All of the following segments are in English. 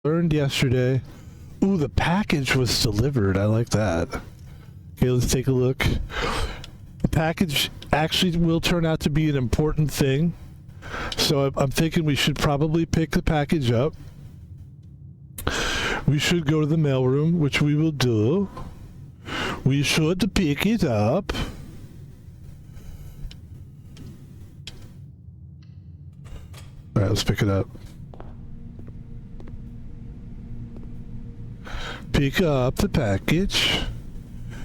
learned yesterday. Ooh, the package was delivered. I like that. Okay, let's take a look. The package actually will turn out to be an important thing. So I'm thinking we should probably pick the package up. We should go to the mailroom, which we will do. We should pick it up. All right, let's pick it up. Pick up the package.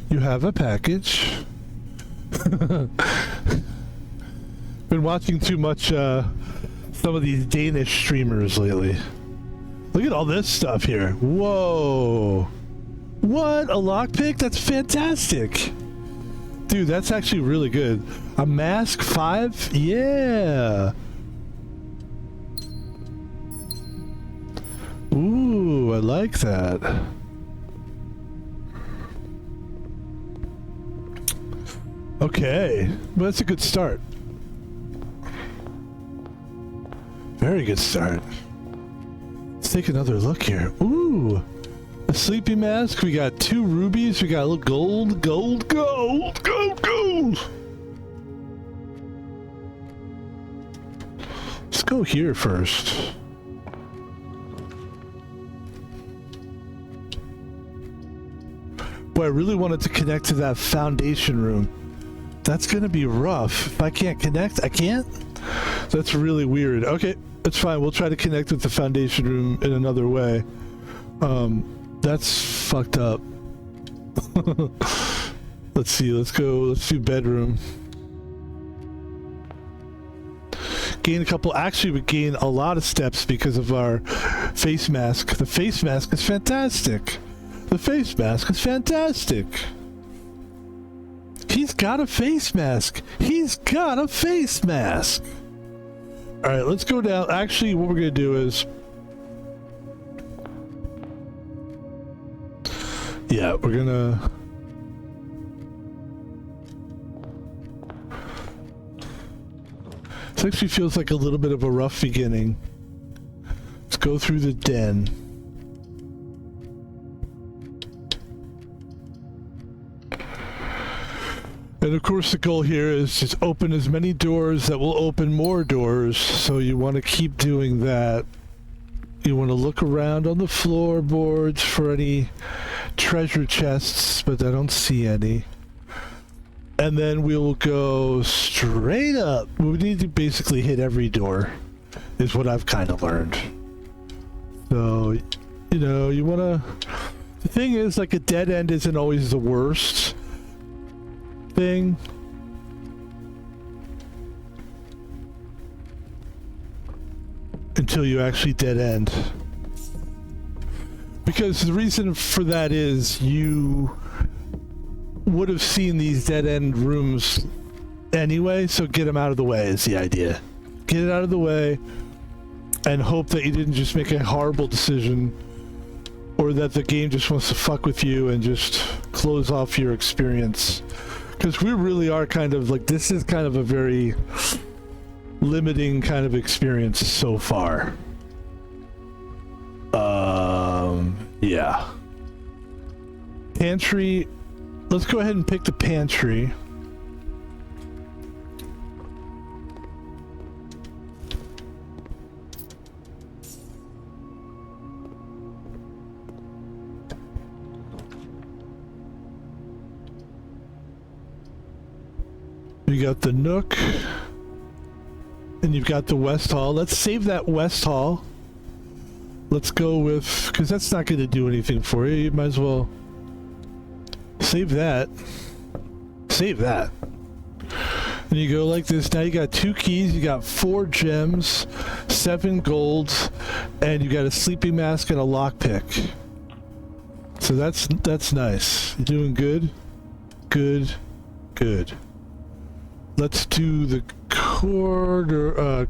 You have a package. Been watching too much some of these Danish streamers lately. Look at all this stuff here. Whoa. What? A lockpick? That's fantastic. Dude, that's actually really good. A mask 5? Yeah. Ooh, I like that. Okay. Well, that's a good start. Very good start. Let's take another look here. Ooh. A sleepy mask. We got 2 rubies. We got a little gold, gold, gold, gold, gold. Let's go here first. Boy, I really wanted to connect to that foundation room. That's gonna be rough. If I can't connect, I can't? That's really weird. Okay, that's fine. We'll try to connect with the foundation room in another way. That's fucked up. Let's see, let's do bedroom. Gain a couple, actually we gain a lot of steps because of our face mask. The face mask is fantastic. The face mask is fantastic. He's got a face mask. He's got a face mask. All right, let's go down. Actually, what we're going to do is... Yeah, we're going to... This actually feels like a little bit of a rough beginning. Let's go through the den. And of course the goal here is just open as many doors that will open more doors, so you want to keep doing that. You want to look around on the floorboards for any treasure chests, but I don't see any. And then we'll go straight up. We need to basically hit every door, is what I've kind of learned. So, you know, you want to... The thing is, like, a dead end isn't always the worst thing. Until you actually dead end. Because the reason for that is you would have seen these dead end rooms anyway, so get them out of the way is the idea. Get it out of the way and hope that you didn't just make a horrible decision, or that the game just wants to fuck with you and just close off your experience. Because we really are kind of like, this is kind of a very limiting kind of experience so far. Yeah. Pantry. Let's go ahead and pick the pantry. You got the Nook, and you've got the West Hall. Let's save that West Hall. Let's go with, because that's not going to do anything for you. You might as well save that. Save that. And you go like this. Now you got 2 keys. You got 4 gems, 7 golds, and you got a sleeping mask and a lockpick. So that's nice. You're doing good. Good. Good. Let's do the corridor.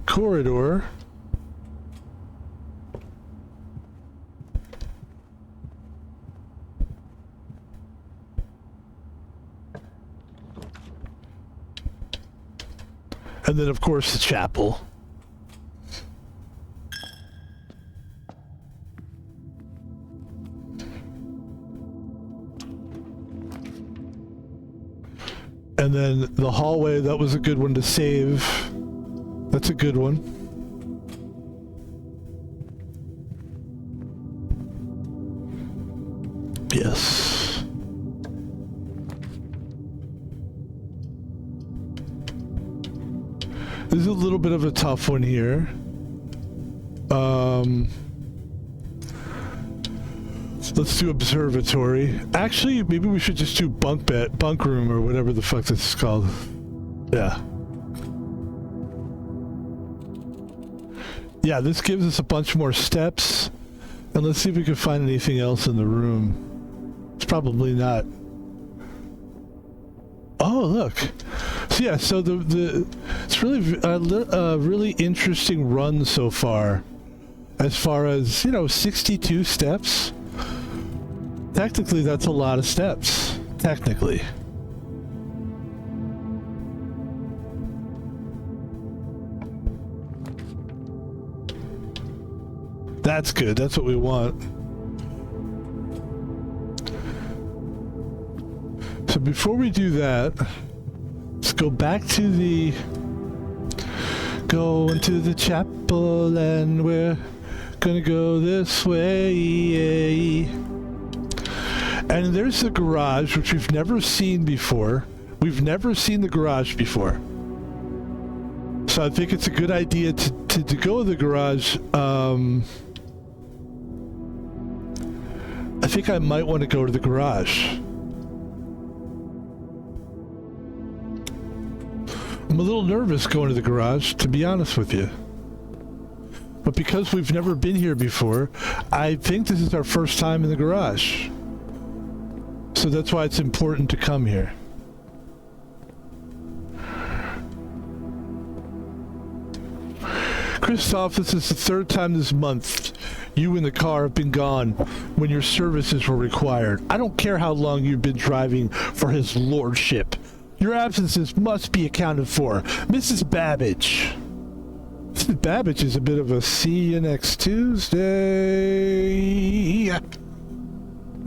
And then, of course, the chapel. And then the hallway, that was a good one to save. That's a good one. Yes. This is a little bit of a tough one here. Let's do observatory. Actually, maybe we should just do bunk room, or whatever the fuck this is called. Yeah. Yeah, this gives us a bunch more steps. And let's see if we can find anything else in the room. It's probably not. Oh, look. So yeah, so it's really a really interesting run so far. As far as, 62 steps. Technically, that's a lot of steps. Technically. That's good. That's what we want. So before we do that, let's go back to going to the chapel, and we're gonna go this way. And there's the garage, which we've never seen before. We've never seen the garage before. So I think it's a good idea to go to the garage. I think I might want to go to the garage. I'm a little nervous going to the garage, to be honest with you. But because we've never been here before, I think this is our first time in the garage. So that's why it's important to come here. Christoph, this is the third time this month you and the car have been gone when your services were required. I don't care how long you've been driving for his lordship. Your absences must be accounted for. Mrs. Babbage. Mrs. Babbage is a bit of a see you next Tuesday.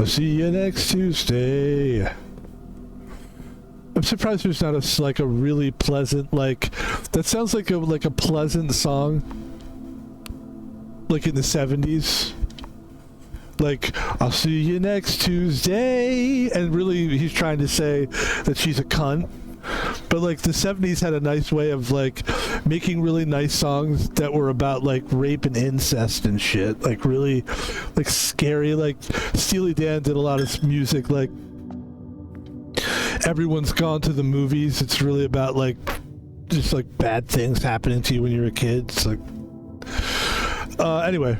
I'll see you next Tuesday. I'm surprised there's not a really pleasant, that sounds like a pleasant song, like in the 70s. Like, I'll see you next Tuesday, and really he's trying to say that she's a cunt. But the 70s had a nice way of making really nice songs that were about rape and incest and shit, really scary. Steely Dan did a lot of music Everyone's Gone to the Movies. It's really about just bad things happening to you when you're a kid. It's anyway,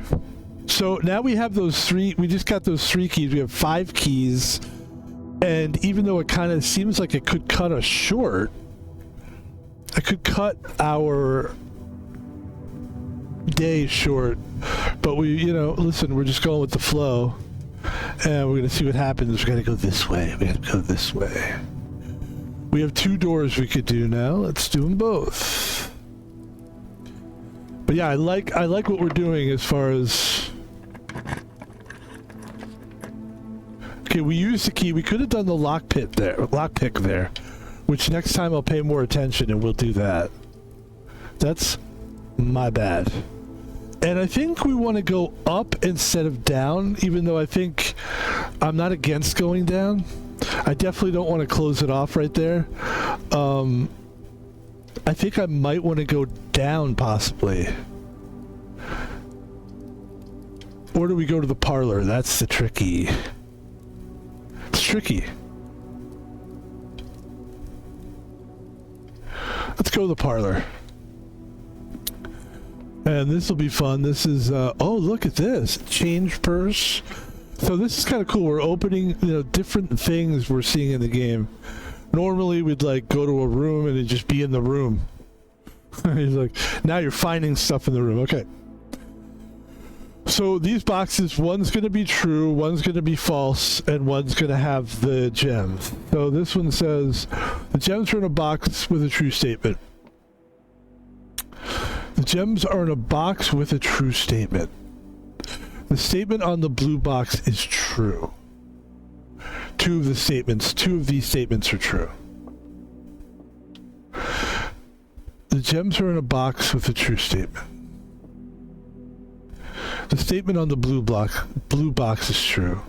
so now we have we just got those 3 keys. We have 5 keys. And even though it kind of seems like it could cut us short, I could cut our day short, but listen, we're just going with the flow, and we're going to see what happens. We're going to go this way. We have to go this way. We have 2 doors we could do now. Let's do them both. But yeah, I like what we're doing as far as... Okay, we used the key. We could have done the lockpick there, which next time I'll pay more attention and we'll do that. That's my bad. And I think we want to go up instead of down, even though I think I'm not against going down. I definitely don't want to close it off right there. I think I might want to go down, possibly. Or do we go to the parlor? That's the tricky... It's tricky. Let's go to the parlor. And this will be fun. This is, oh, look at this. Change purse. So this is kind of cool. We're opening, different things we're seeing in the game. Normally we'd go to a room and it'd just be in the room. He's like, now you're finding stuff in the room. Okay. So these boxes, one's going to be true, one's going to be false, and one's going to have the gems. So this one says, the gems are in a box with a true statement. The gems are in a box with a true statement. The statement on the blue box is true. Two of these statements are true. The gems are in a box with a true statement. The statement on the blue box is true.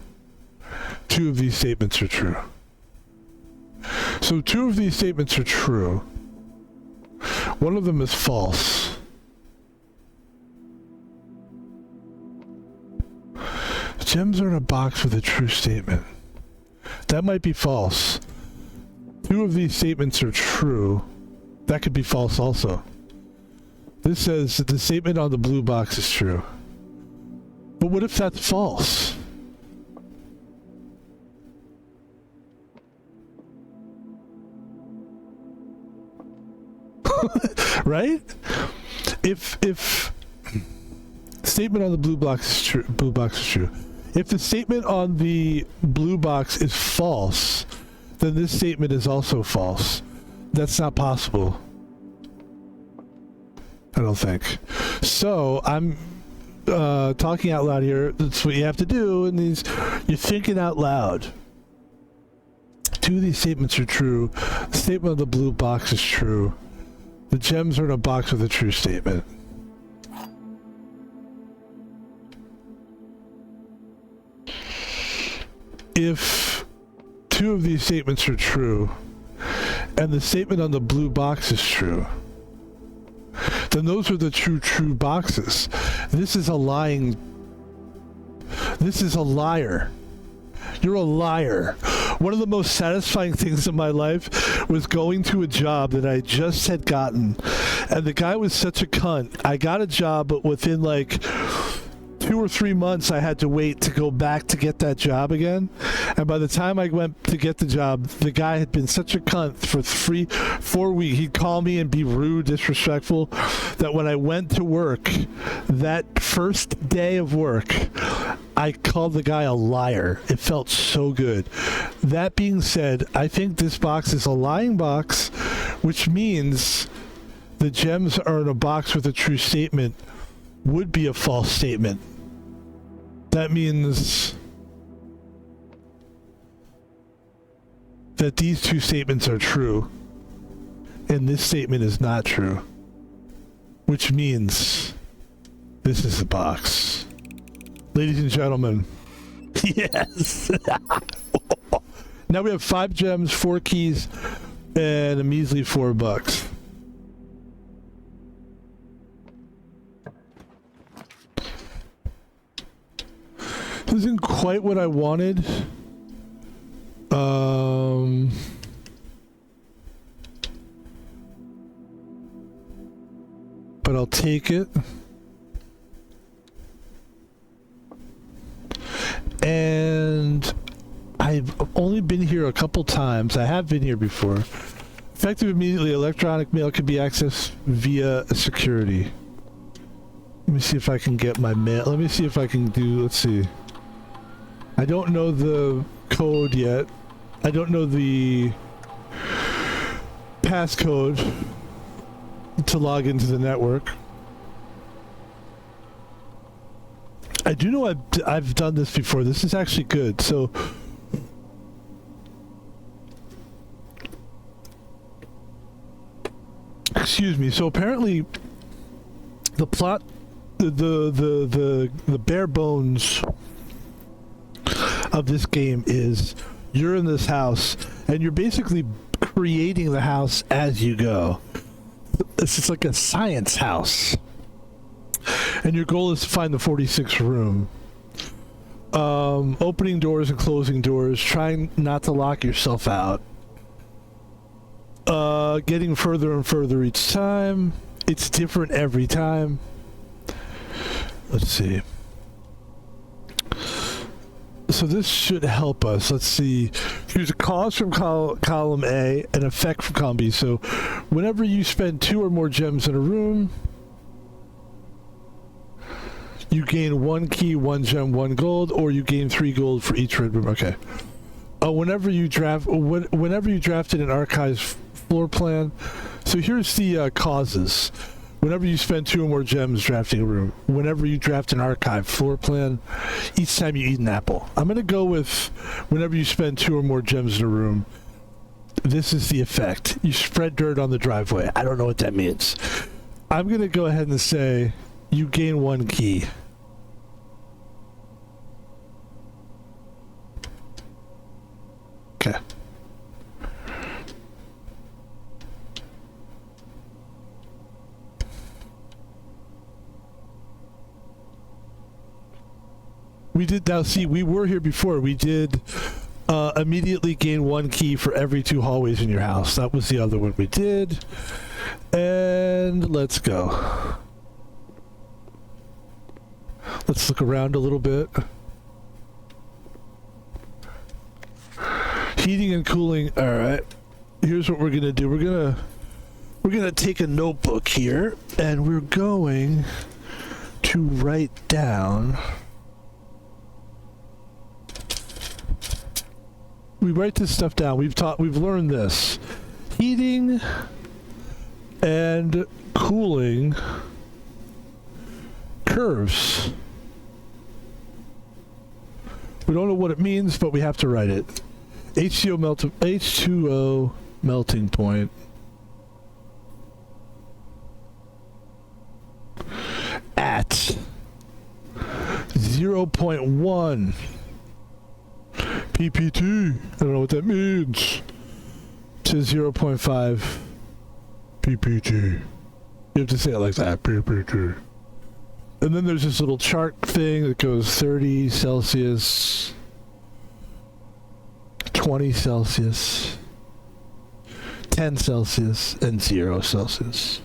2 of these statements are true. So 2 of these statements are true. One of them is false. The gems are in a box with a true statement. That might be false. 2 of these statements are true. That could be false also. This says that the statement on the blue box is true. But what if that's false? Right? If statement on the blue box is true. If the statement on the blue box is false, then this statement is also false. That's not possible. I don't think. So I'm talking out loud here. That's what you have to do in these. You're thinking out loud. 2 of these statements are true. The statement on the blue box is true. The gems are in a box with a true statement. If 2 of these statements are true, and the statement on the blue box is true, then those are the true boxes. This is a lying. This is a liar. You're a liar. One of the most satisfying things in my life was going to a job that I just had gotten, and the guy was such a cunt. I got a job, but within like 2 or 3 months, I had to wait to go back to get that job again. And by the time I went to get the job, the guy had been such a cunt for 4 weeks. He'd call me and be rude, disrespectful, that when I went to work, that first day of work, I called the guy a liar. It felt so good. That being said, I think this box is a lying box, which means the gems are in a box with a true statement would be a false statement. That means that these 2 statements are true, and this statement is not true, which means this is the box. Ladies and gentlemen, yes! Now we have 5 gems, 4 keys, and a measly $4. This isn't quite what I wanted. But I'll take it. And I've only been here a couple times. I have been here before. Effective immediately, electronic mail can be accessed via security. Let me see if I can get my mail. Let me see if I can do, let's see. I don't know the code yet. I don't know the passcode to log into the network. I do know I've done this before. This is actually good. So excuse me. So apparently the plot, the bare bones of this game is you're in this house and you're basically creating the house as you go. It's just like a science house. And your goal is to find the 46th room. Opening doors and closing doors, trying not to lock yourself out. Getting further and further each time. It's different every time. Let's see. So this should help us. Let's see. Here's a cause from column A, an effect from column B. So whenever you spend 2 or more gems in a room, you gain 1 key, 1 gem, 1 gold, or you gain 3 gold for each red room. Okay. Whenever you drafted an archives floor plan. So here's the causes. Whenever you spend 2 or more gems drafting a room. Whenever you draft an archive floor plan. Each time you eat an apple. I'm going to go with whenever you spend 2 or more gems in a room. This is the effect. You spread dirt on the driveway. I don't know what that means. I'm going to go ahead and say you gain 1 key. Okay. We did, now see, we were here before. We did immediately gain 1 key for every 2 hallways in your house. That was the other one we did. And let's go. Let's look around a little bit. Heating and cooling. All right. Here's what we're going to do. We're going to take a notebook here and we're going to write down. We write this stuff down. We've learned this. Heating and cooling curves. We don't know what it means, but we have to write it. H2O melting point at 0.1 ppt. I don't know what that means. To 0.5 ppt. You have to say it like that. ppt. And then there's this little chart thing that goes 30 Celsius, 20 Celsius, 10 Celsius, and 0 Celsius.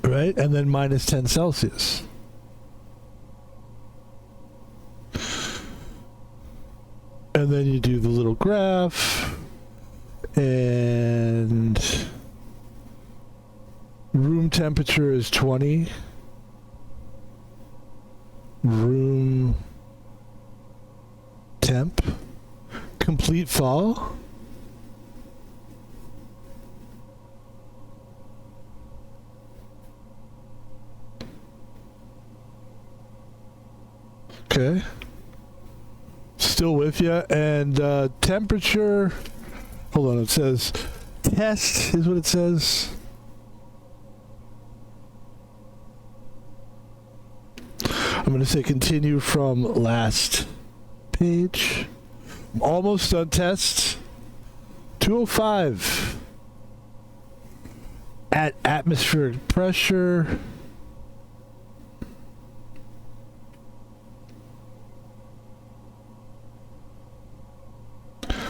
Right? And then minus 10 Celsius. And then you do the little graph, and room temperature is 20. Room temp. Complete fall. Okay. Still with you. And temperature. Hold on. It says test is what it says. I'm going to say continue from last page. I'm almost done test. 205 at atmospheric pressure.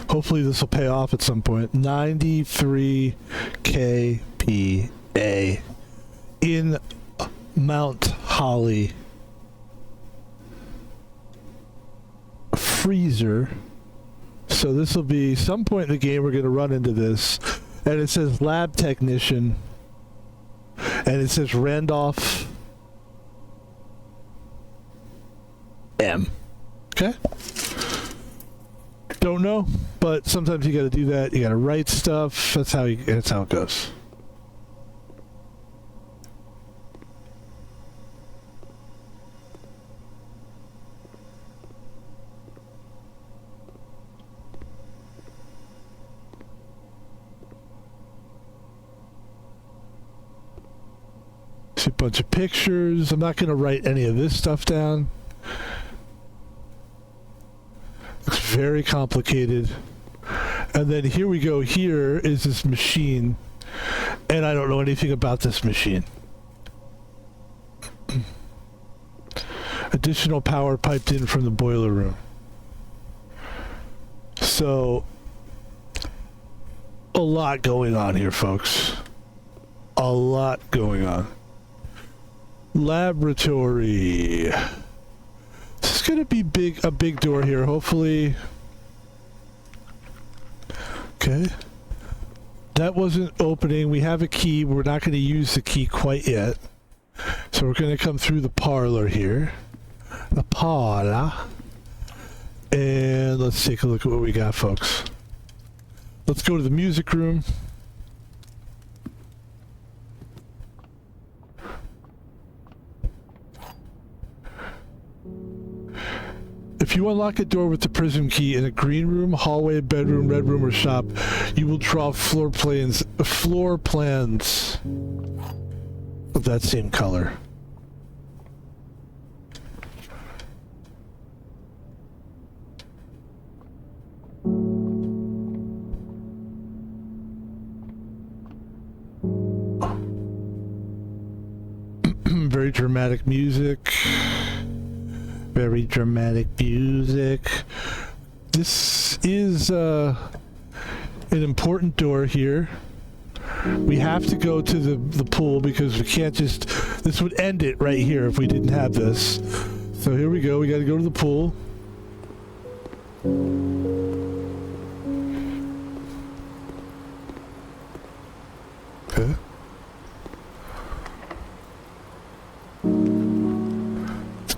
Hopefully this will pay off at some point. 93 kPa in Mount Holly. Freezer. So this will be some point in the game we're going to run into this, and it says lab technician, and it says Randolph M. Okay. Don't know, but sometimes you got to do that. You got to write stuff. That's how it goes. See a bunch of pictures. I'm not going to write any of this stuff down. Looks very complicated. And then here we go. Here is this machine, and I don't know anything about this machine. Additional power piped in from the boiler room. So a lot going on here, folks. A lot going on. Laboratory. This is going to be a big door here, hopefully. Okay. That wasn't opening. We have a key. We're not going to use the key quite yet. So we're going to come through the parlor here. The parlor. And let's take a look at what we got, folks. Let's go to the music room. If If you unlock a door with the prism key in a green room, hallway, bedroom, red room, or shop, you will draw floor plans of that same color. Very dramatic music. Very dramatic music. This is an important door here. We have to go to the pool because we can't just... This would end it right here if we didn't have this. So here we go. We got to go to the pool. Okay.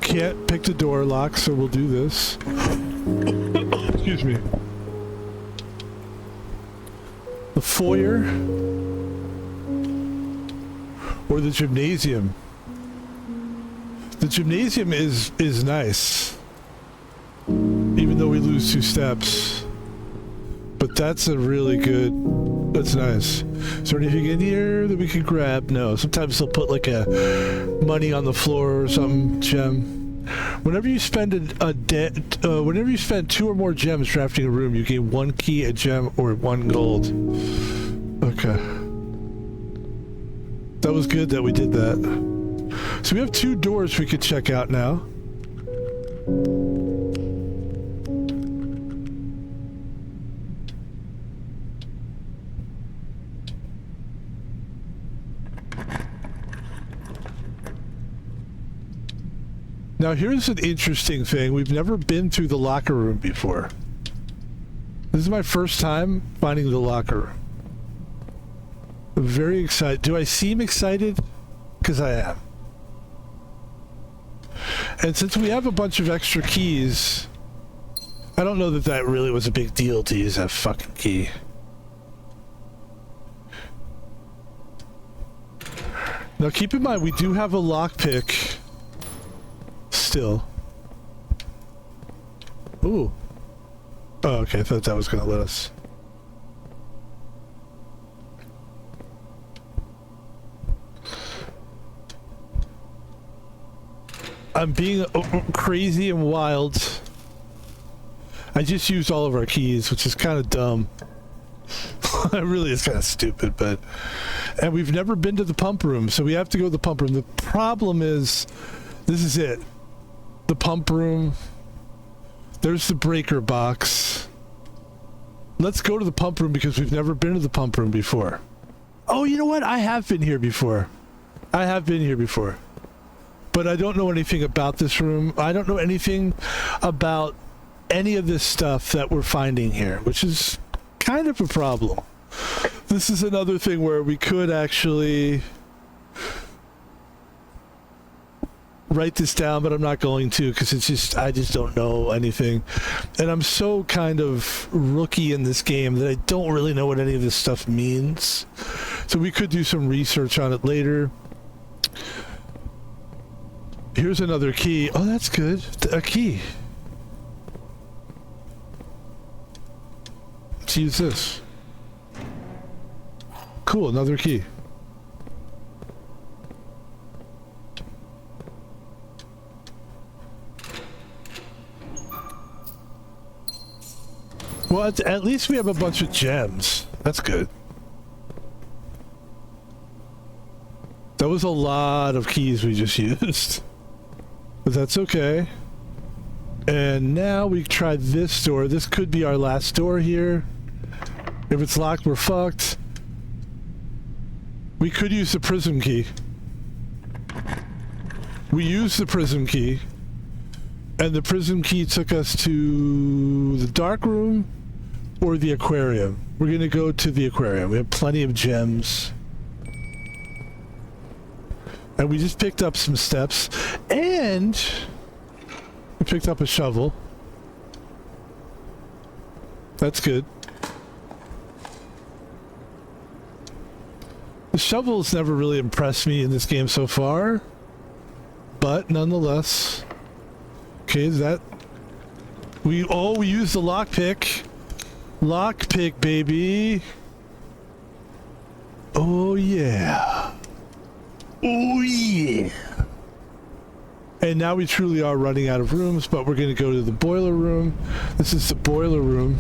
Can't pick the door lock, so we'll do this. Excuse me. The foyer or the gymnasium. The gymnasium is nice, even though we lose 2 steps. But that's a really good. That's nice. Is there anything in here that we can grab? No. Sometimes they'll put like a money on the floor or some gem. Whenever you spend whenever you spend 2 or more gems drafting a room, you gain 1 key, a gem, or 1 gold. Okay. That was good that we did that. So we have 2 doors we could check out now. Now here's an interesting thing. We've never been through the locker room before. This is my first time finding the locker room. I'm very excited. Do I seem excited? Because I am. And since we have a bunch of extra keys, I don't know that really was a big deal to use that fucking key. Now keep in mind, we do have a lockpick. Still. Ooh. Oh, okay. I thought that was going to let us. I'm being crazy and wild. I just used all of our keys, which is kind of dumb. It really is kind of stupid, but... And we've never been to the pump room, so we have to go to the pump room. The problem is... This is it. The pump room. There's the breaker box. Let's go to the pump room because we've never been to the pump room before. Oh, you know what? I have been here before. I have been here before. But I don't know anything about this room. I don't know anything about any of this stuff that we're finding here, which is kind of a problem. This is another thing where we could actually... write this down, but I'm not going to because I just don't know anything. And I'm so kind of rookie in this game that I don't really know what any of this stuff means. So we could do some research on it later. Here's another key. Oh, that's good. A key. Let's use this. Cool, another key. Well, at least we have a bunch of gems. That's good. That was a lot of keys we just used. But that's okay. And now we try this door. This could be our last door here. If it's locked, we're fucked. We could use the prism key. We used the prism key. And the prism key took us to the dark room. Or the aquarium. We're going to go to the aquarium. We have plenty of gems. And we just picked up some steps. And we picked up a shovel. That's good. The shovel's never really impressed me in this game so far. But nonetheless. Okay, that We used the lockpick. Lockpick, baby. Oh yeah. Oh yeah. And now we truly are running out of rooms, but we're going to go to the boiler room. This is the boiler room.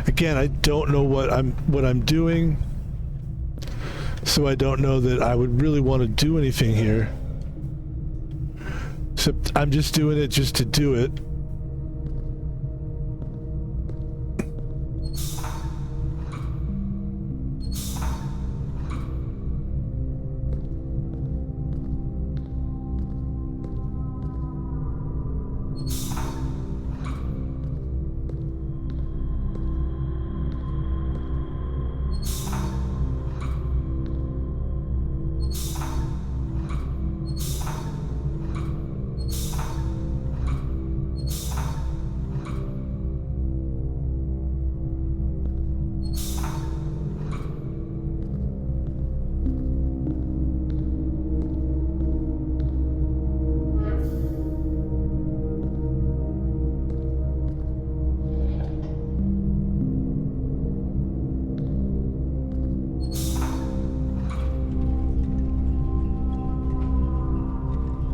Again, I don't know what I'm doing. So I don't know that I would really want to do anything here. Except I'm just doing it just to do it.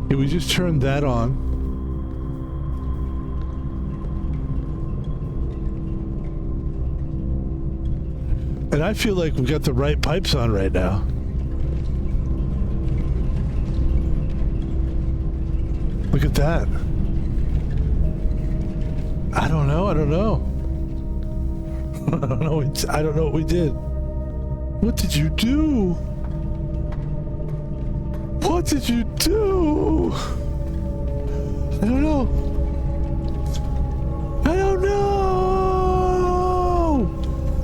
We just turned that on. And I feel like we've got the right pipes on right now. Look at that. I don't know. I don't know what we did. What did you do? What did you do? I don't know. I don't know.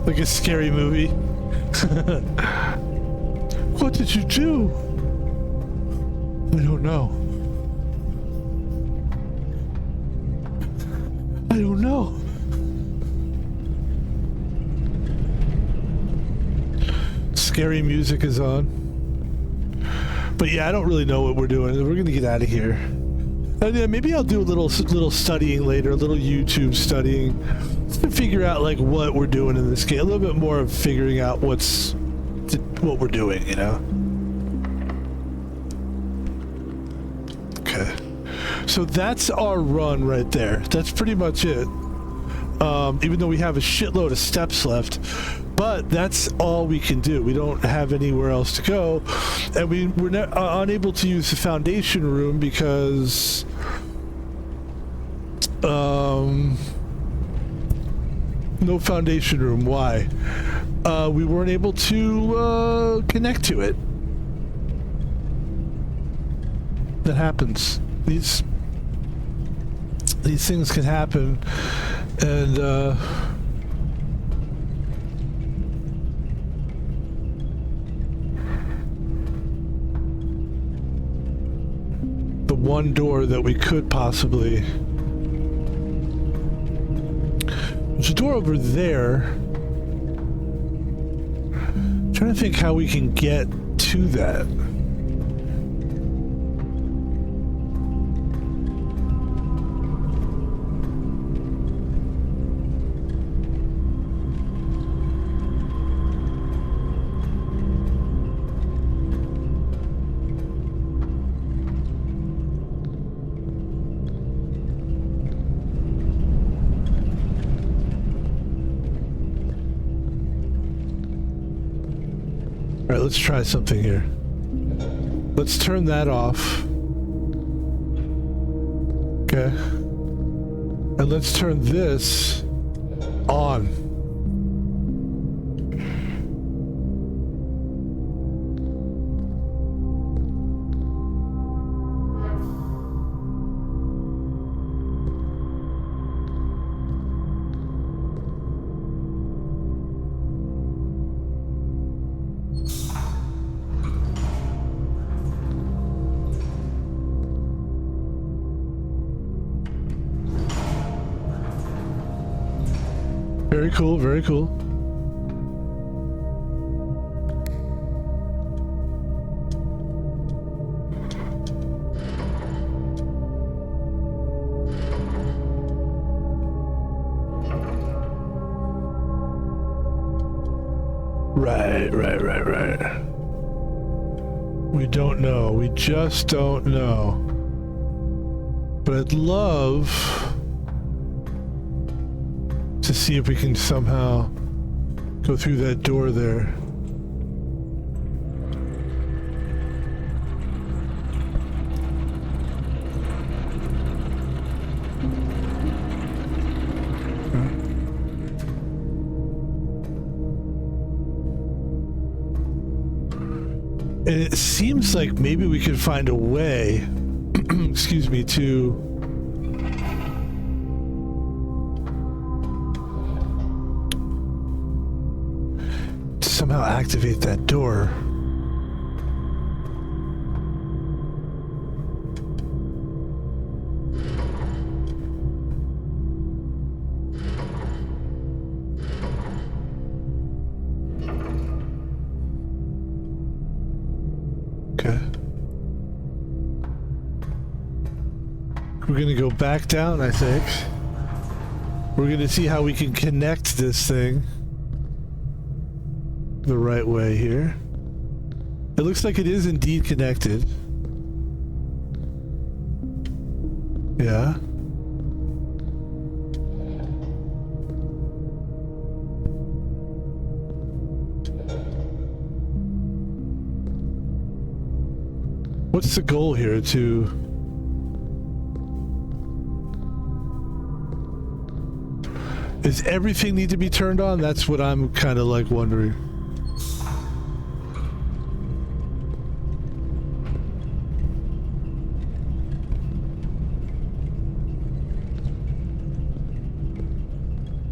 Like a scary movie. What did you do? I don't know. I don't know. Scary music is on. But yeah, I don't really know what we're doing. We're gonna get out of here. And yeah, maybe I'll do a little studying later, a little YouTube studying, just to figure out like what we're doing in this game. A little bit more of figuring out what we're doing, you know. Okay, so that's our run right there. That's pretty much it. Even though we have a shitload of steps left. But that's all we can do. We don't have anywhere else to go. And we're unable to use the foundation room because no foundation room. Why? We weren't able to connect to it. That happens. These things can happen. And the one door that we could possibly... There's a door over there. I'm trying to think how we can get to that. All right, let's try something here. Let's turn that off. Okay. And let's turn this on. Very cool, very cool. Right. We don't know. We just don't know. But I'd love to see if we can somehow go through that door there. And it seems like maybe we could find a way, excuse me, to somehow activate that door. Okay. We're gonna go back down, I think. We're gonna see how we can connect this thing the right way here. It looks like it is indeed connected. Yeah. What's the goal here? Does everything need to be turned on? That's what I'm kind of like wondering.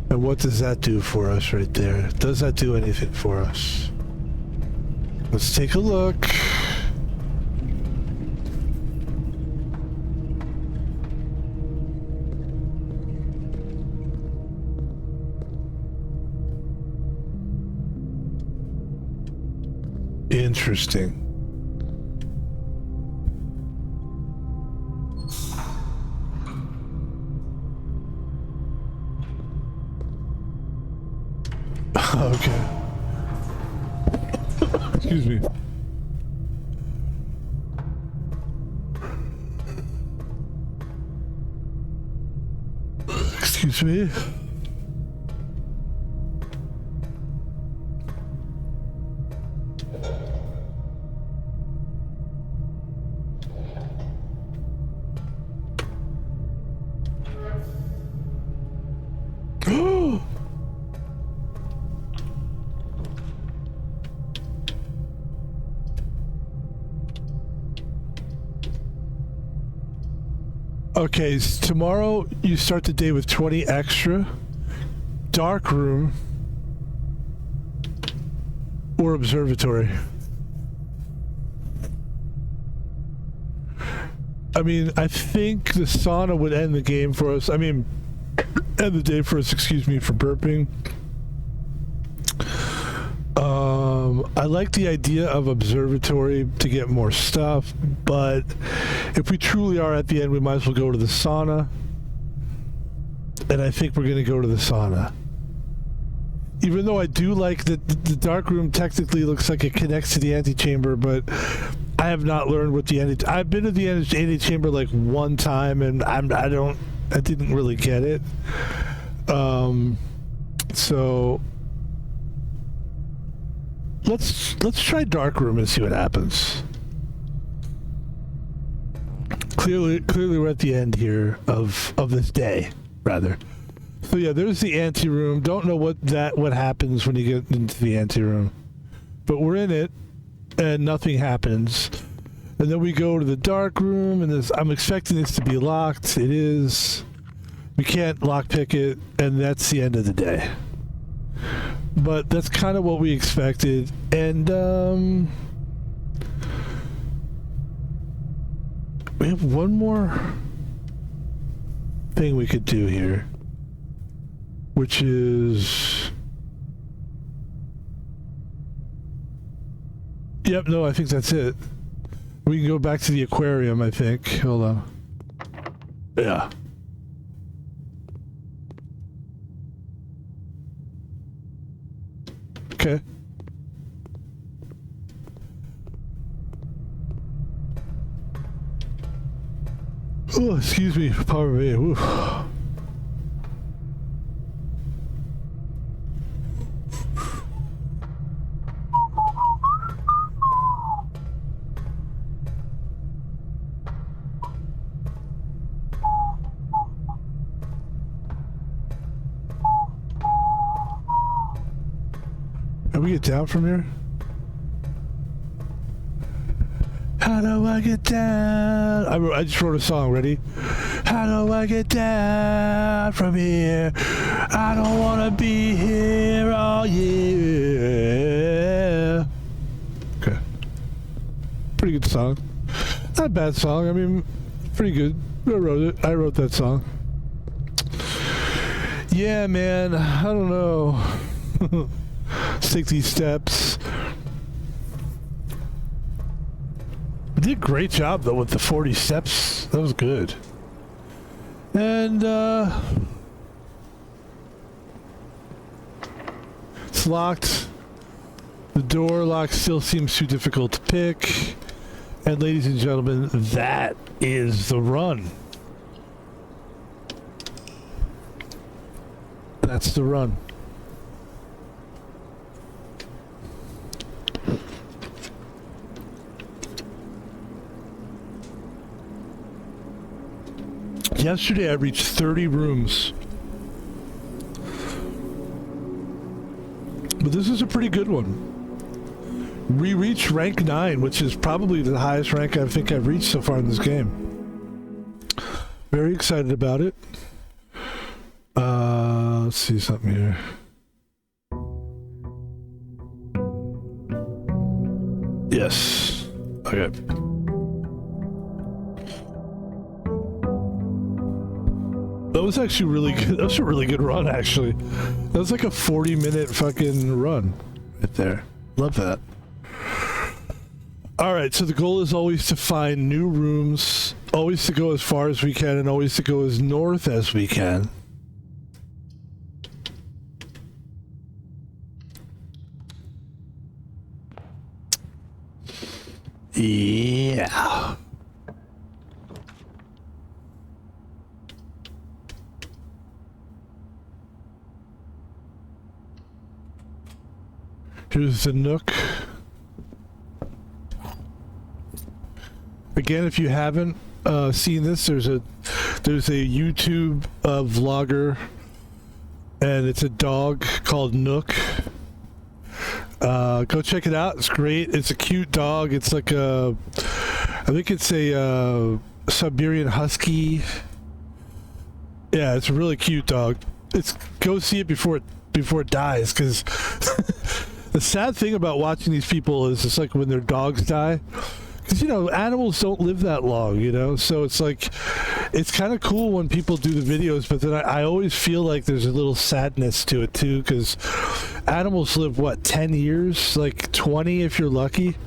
And what does that do for us right there? Does that do anything for us? Let's take a look. Interesting. Okay. Excuse me. Excuse me. Okay, tomorrow you start the day with 20 extra. Dark room or observatory. I mean, I think the sauna would end the game for us. I mean, end the day for us, excuse me for burping. I like the idea of observatory to get more stuff, but if we truly are at the end, we might as well go to the sauna. And I think we're going to go to the sauna. Even though I do like that the dark room technically looks like it connects to the antechamber, but I have not learned what the I've been to the antechamber like one time, and I didn't really get it. So let's try dark room and see what happens. Clearly we're at the end here of this day, rather. So yeah, there's the ante room. Don't know what happens when you get into the ante room, but we're in it, and nothing happens. And then we go to the dark room, and I'm expecting this to be locked. It is. We can't lockpick it, and that's the end of the day. But that's kind of what we expected, and we have one more thing we could do here, which is... Yep, no, I think that's it. We can go back to the aquarium, I think. Hold on. Yeah. Okay. Oh, excuse me. Pardon me. Woo. Can we get down from here? How do I get down? I just wrote a song. Ready? How do I get down from here? I don't want to be here all year. Okay. Pretty good song. Not a bad song. I mean, pretty good. I wrote it. I wrote that song. Yeah, man. I don't know. Let's take these steps. You did a great job though with the 40 steps. That was good. And it's locked. The door lock still seems too difficult to pick. And ladies and gentlemen, that is the run. That's the run. Yesterday I reached 30 rooms. But this is a pretty good one. We reached rank 9, which is probably the highest rank I think I've reached so far in this game. Very excited about it. Let's see something here. Yes. Okay. That was actually really good. That was a really good run, actually. That was like a 40-minute fucking run right there. Love that. Alright, so the goal is always to find new rooms, always to go as far as we can, and always to go as north as we can. Yeah. Here's the nook. Again, if you haven't seen this, there's a YouTube vlogger, and it's a dog called Nook. Go check it out. It's great. It's a cute dog. It's like I think it's a Siberian Husky. Yeah, it's a really cute dog. Go see it before it dies, because the sad thing about watching these people is it's like when their dogs die, because animals don't live that long, so it's like it's kind of cool when people do the videos, but then I always feel like there's a little sadness to it too, because animals live 10 years, like 20 if you're lucky,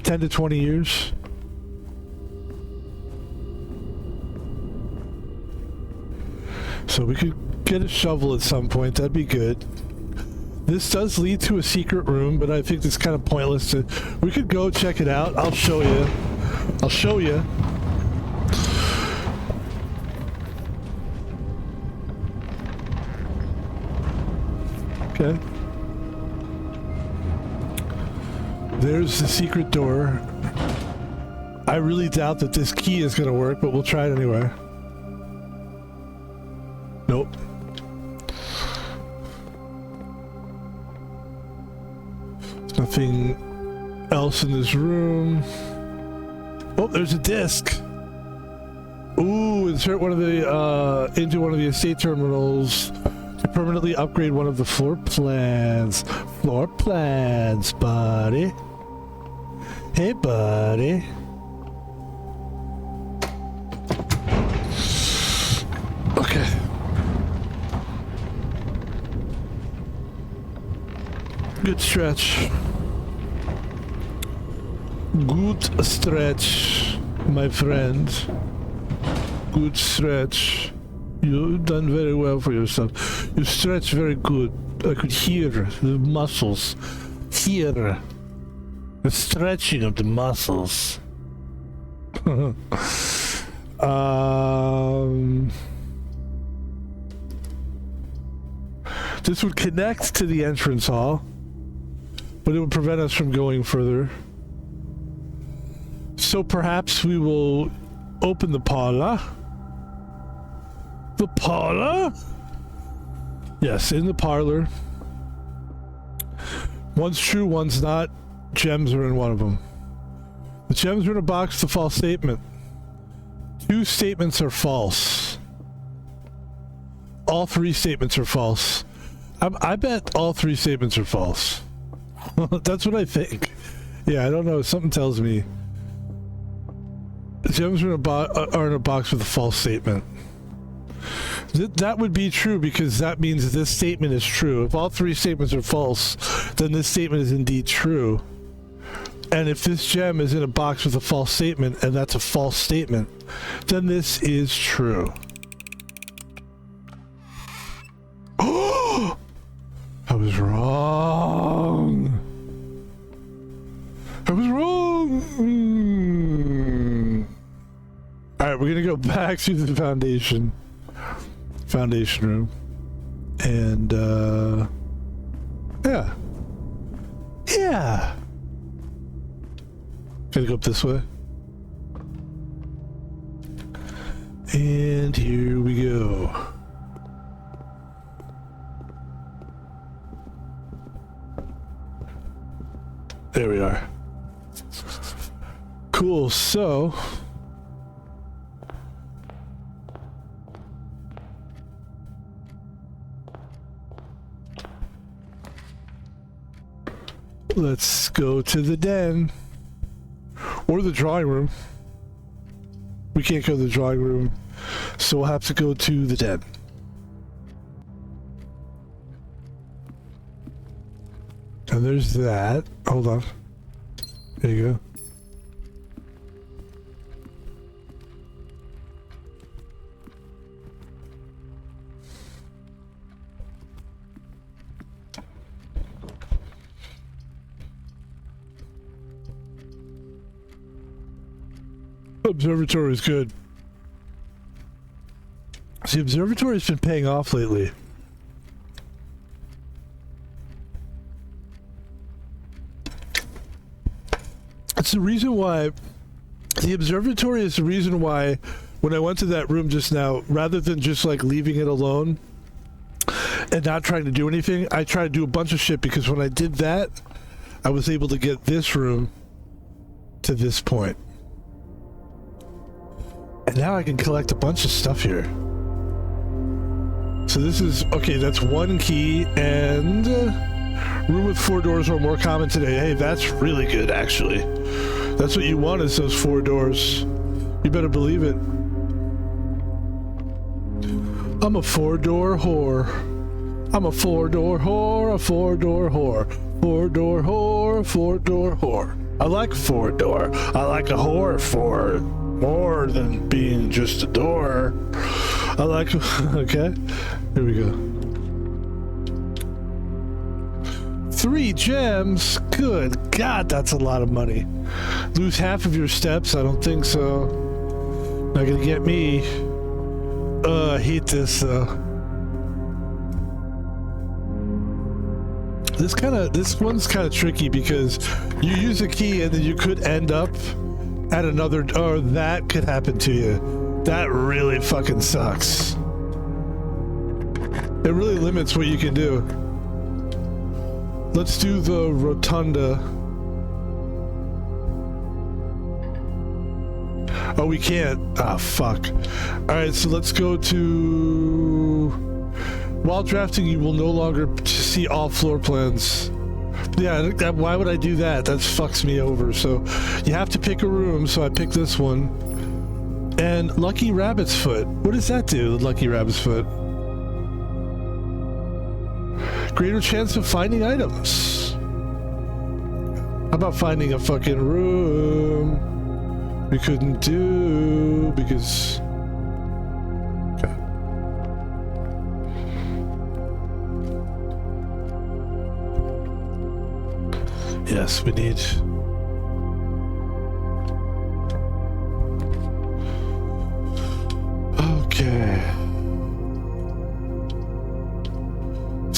10 to 20 years. So we could get a shovel at some point. That'd be good. This does lead to a secret room, but I think it's kind of pointless to... We could go check it out. I'll show you. I'll show you. Okay. There's the secret door. I really doubt that this key is going to work, but we'll try it anyway. Nope. Nothing else in this room. Oh, there's a disc. Ooh, insert one of the into one of the estate terminals to permanently upgrade one of the floor plans. Floor plans, buddy. Hey, buddy. Okay. Good stretch. Good stretch, my friend. Good stretch. You've done very well for yourself. You stretch very good. I could hear the muscles. Hear the stretching of the muscles. This would connect to the entrance hall, but it would prevent us from going further. So perhaps we will open the parlor. The parlor? Yes, in the parlor. One's true, one's not. Gems are in one of them. The gems are in a box with a false statement. 2 statements are false. All 3 statements are false. I bet all 3 statements are false. That's what I think. Yeah, I don't know. Something tells me. The gems are in a box with a false statement. That would be true because that means this statement is true. If all 3 statements are false, then this statement is indeed true. And if this gem is in a box with a false statement, and that's a false statement, then this is true. Oh! I was wrong. I was wrong. All right, we're gonna go back to the foundation room, and yeah. Gotta go up this way, and here we go. There we are. Cool. So let's go to the den or the drawing room. We can't go to the drawing room, so we'll have to go to the den. And there's that. Hold on. There you go. Observatory is good. The observatory's been paying off lately. It's the reason why the observatory is the reason why when I went to that room just now, rather than just like leaving it alone and not trying to do anything, I tried to do a bunch of shit because when I did that, I was able to get this room to this point. And now I can collect a bunch of stuff here. So this is, okay, that's 1 key, and room with 4 doors or more common today. Hey, that's really good, actually. That's what you want, is those 4 doors. You better believe it. I'm a 4-door whore. I'm a 4-door whore, a 4-door whore. 4-door whore, 4-door whore. I like a 4-door. I like a whore for more than being just a door. I like, okay, here we go. 3 gems? Good God, that's a lot of money. Lose half of your steps? I don't think so. Not gonna get me. I hate this though. This one's kind of tricky because you use a key and then you could end up at another, or that could happen to you. That really fucking sucks. It really limits what you can do. Let's do the rotunda. Oh, we can't. Ah, fuck. Alright, so let's go to... While drafting, you will no longer see all floor plans. Yeah, why would I do that? That fucks me over. So you have to pick a room, so I picked this one. And Lucky Rabbit's Foot. What does that do, the Lucky Rabbit's Foot? Greater chance of finding items. How about finding a fucking room we couldn't do because... Okay. Yes, we need...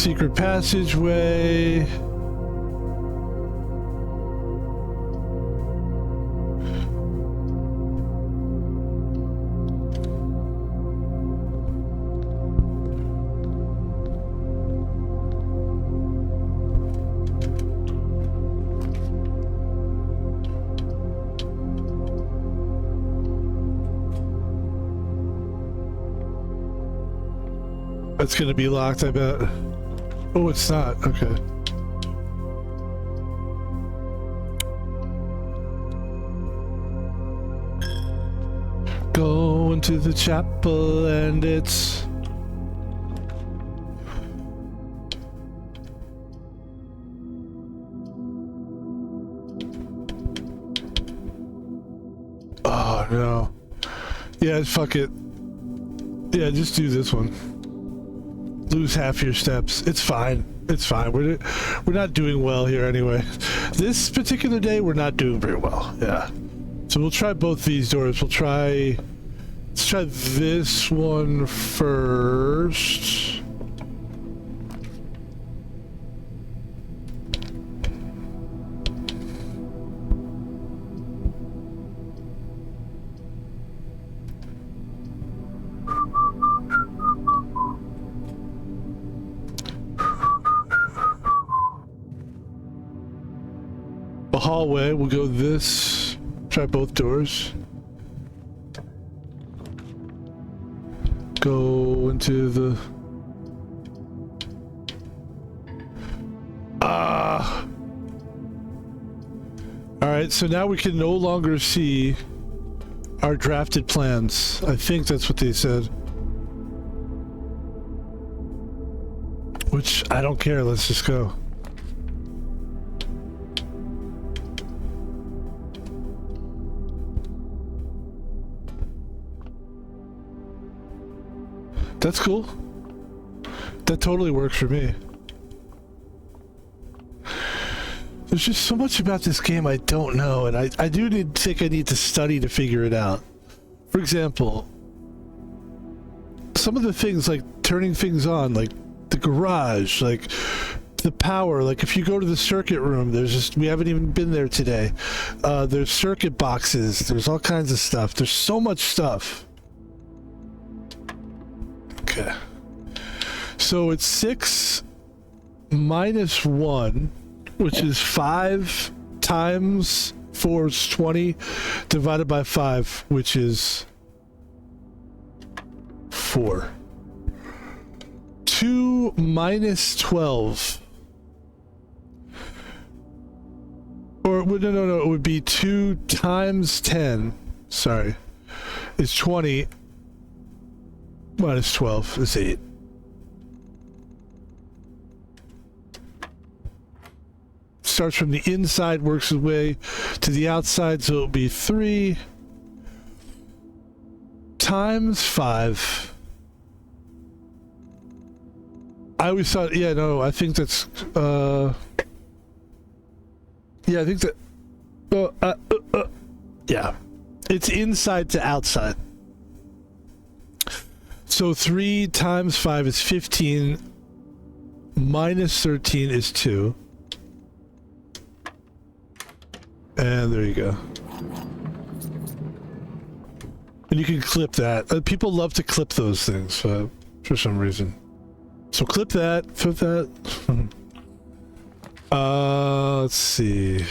Secret passageway. It's gonna be locked, I bet. Oh, it's not. Okay. Go into the chapel and it's... Oh, no. Yeah, fuck it. Yeah, just do this one. Lose half your steps. It's fine. It's fine. We're not doing well here anyway. This particular day, we're not doing very well. Yeah. So we'll try both these doors. Let's try this one first. The hallway, we'll go this. Try both doors. Go into the... Alright, so now we can no longer see our drafted plans. I think that's what they said. Which, I don't care, let's just go. That's cool. That totally works for me. There's just so much about this game I don't know, and I think I need to study to figure it out. For example, some of the things like turning things on, like the garage, like the power, like if you go to the circuit room, we haven't even been there today. There's circuit boxes, there's all kinds of stuff. There's so much stuff. Okay. So it's 6 minus 1, which is 5 times 4 is 20, divided by 5, which is 4. 2 minus 12. Or, no, it would be 2 times 10. Sorry. It's 20. Minus 12 is 8. Starts from the inside, works its way to the outside, so it'll be 3 times 5. I always thought, yeah, no, I think that's, yeah, I think that, yeah, it's inside to outside. So 3 times 5 is 15, minus 13 is 2. And there you go. And you can clip that. People love to clip those things for some reason. So clip that, flip that. Let's see.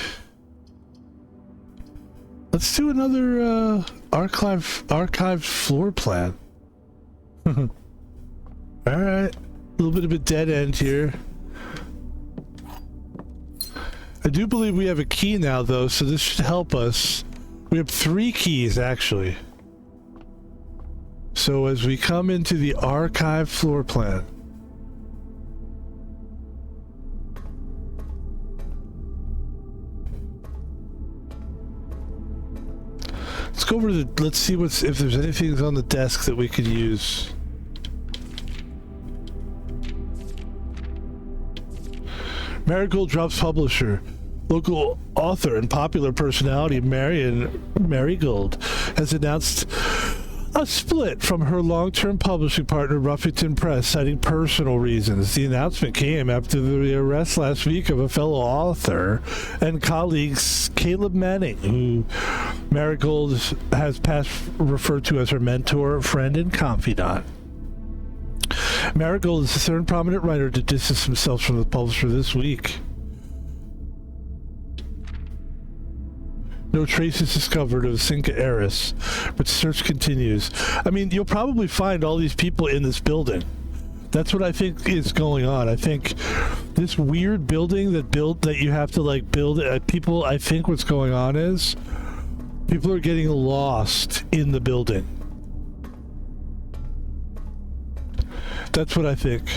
Let's do another archived floor plan. Alright. A little bit of a dead end here. I do believe we have a key now, though, so this should help us. We have 3 keys, actually. So as we come into the archive floor plan, let's go over to the, let's see if there's anything on the desk that we could use. Marigold drops publisher. Local author and popular personality Marigold has announced a split from her long-term publishing partner, Ruffington Press, citing personal reasons. The announcement came after the arrest last week of a fellow author and colleague, Caleb Manning, who Marigold has past referred to as her mentor, friend, and confidant. Marigold is the third prominent writer to distance himself from the publisher this week. No traces discovered of Sinca heiress, but search continues. I mean, you'll probably find all these people in this building. That's what I think is going on. I think this weird building that you have to like build. People, I think what's going on is people are getting lost in the building. That's what I think.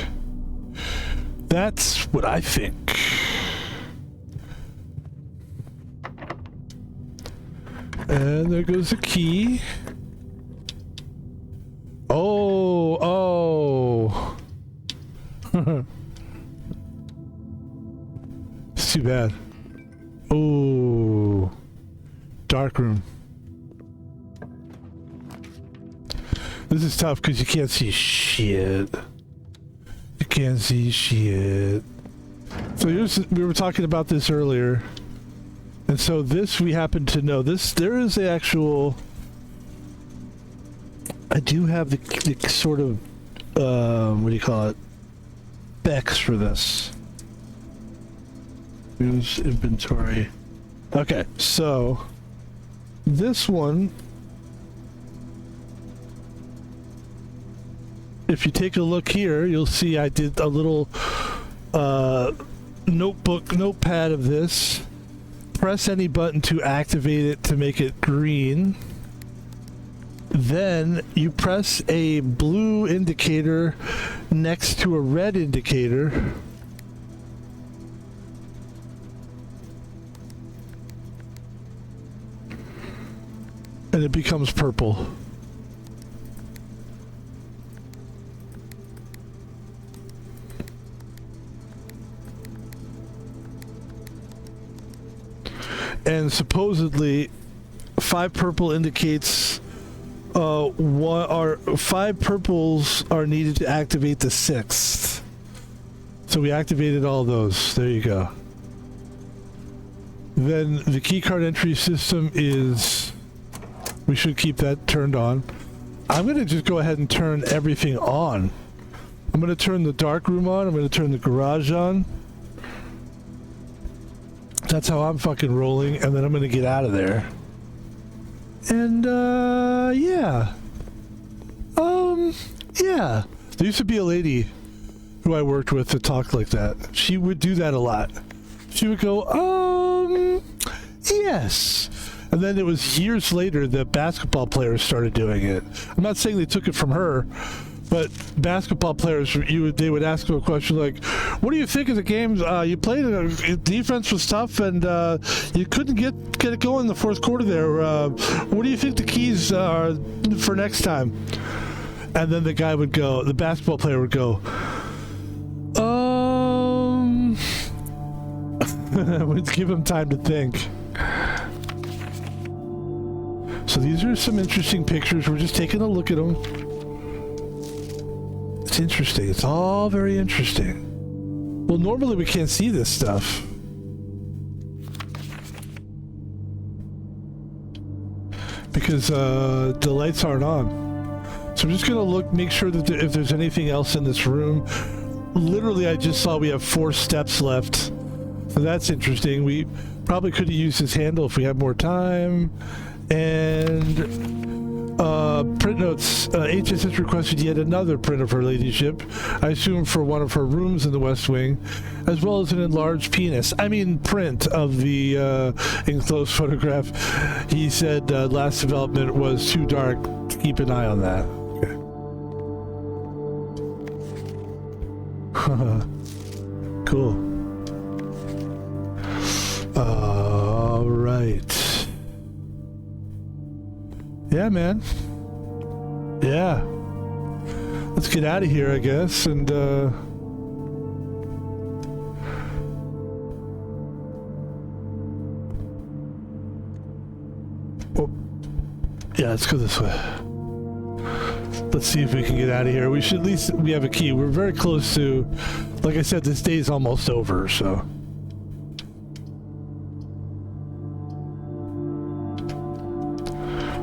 That's what I think. And there goes the key. Oh. It's too bad. Oh. Dark room. This is tough because you can't see shit. You can't see shit. So we were talking about this earlier. And so this, we happen to know this. There is the actual. I do have the sort of what do you call it? Specs for this. Use inventory. Okay, so this one. If you take a look here, you'll see I did a little notepad of this. Press any button to activate it to make it green. Then you press a blue indicator next to a red indicator. And it becomes purple. And supposedly 5 purple indicates 5 purples are needed to activate the 6th. So we activated all those. There you go. Then the keycard entry system is, we should keep that turned on. I'm going to just go ahead and turn everything on. I'm going to turn the dark room on. I'm going to turn the garage on. That's how I'm fucking rolling, and then I'm gonna get out of there. And, yeah. Yeah. There used to be a lady who I worked with that talked like that. She would do that a lot. She would go, yes. And then it was years later that basketball players started doing it. I'm not saying they took it from her, but basketball players, they would ask them a question like, what do you think of the games? You played, defense was tough, and you couldn't get it going in the fourth quarter there. What do you think the keys are for next time? And then the basketball player would go, let's give him time to think. So these are some interesting pictures. We're just taking a look at them. It's interesting. It's all very interesting. Well, normally we can't see this stuff. Because the lights aren't on. So I'm just going to make sure that if there's anything else in this room. Literally, I just saw we have 4 steps left. So that's interesting. We probably could have used this handle if we had more time. And print notes. HSS requested yet another print of her ladyship, I assume for one of her rooms in the West Wing, as well as an enlarged penis. I mean, print of the enclosed photograph. He said last development was too dark. Keep an eye on that. Okay. Cool. All right. Yeah, man. Yeah. Let's get out of here, I guess, and oh. Yeah, let's go this way. Let's see if we can get out of here. We should at least we have a key. We're very close to, like I said, this day's almost over, so.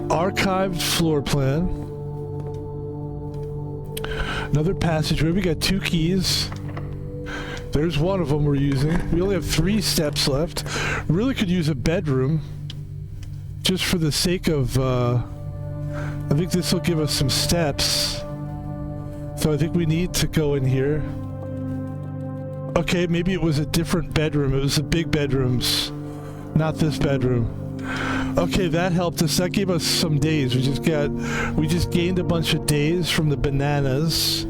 Archived floor plan. Another passageway. We got 2 keys. There's one of them we're using. We only have 3 steps left. Really could use a bedroom. Just for the sake of, I think this will give us some steps. So I think we need to go in here. Okay, maybe it was a different bedroom. It was the big bedrooms, not this bedroom. Okay, that helped us. That gave us some days. We just gained a bunch of days from the bananas.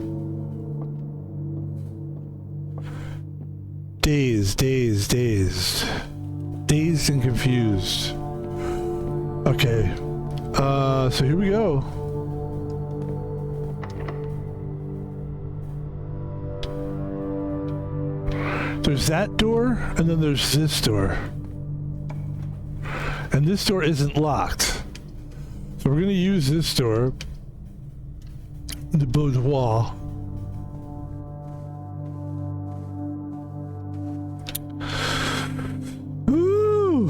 Dazed and confused. Okay. So here we go. There's that door, and then there's this door. And this door isn't locked. So we're gonna use this door. The boudoir. Ooh!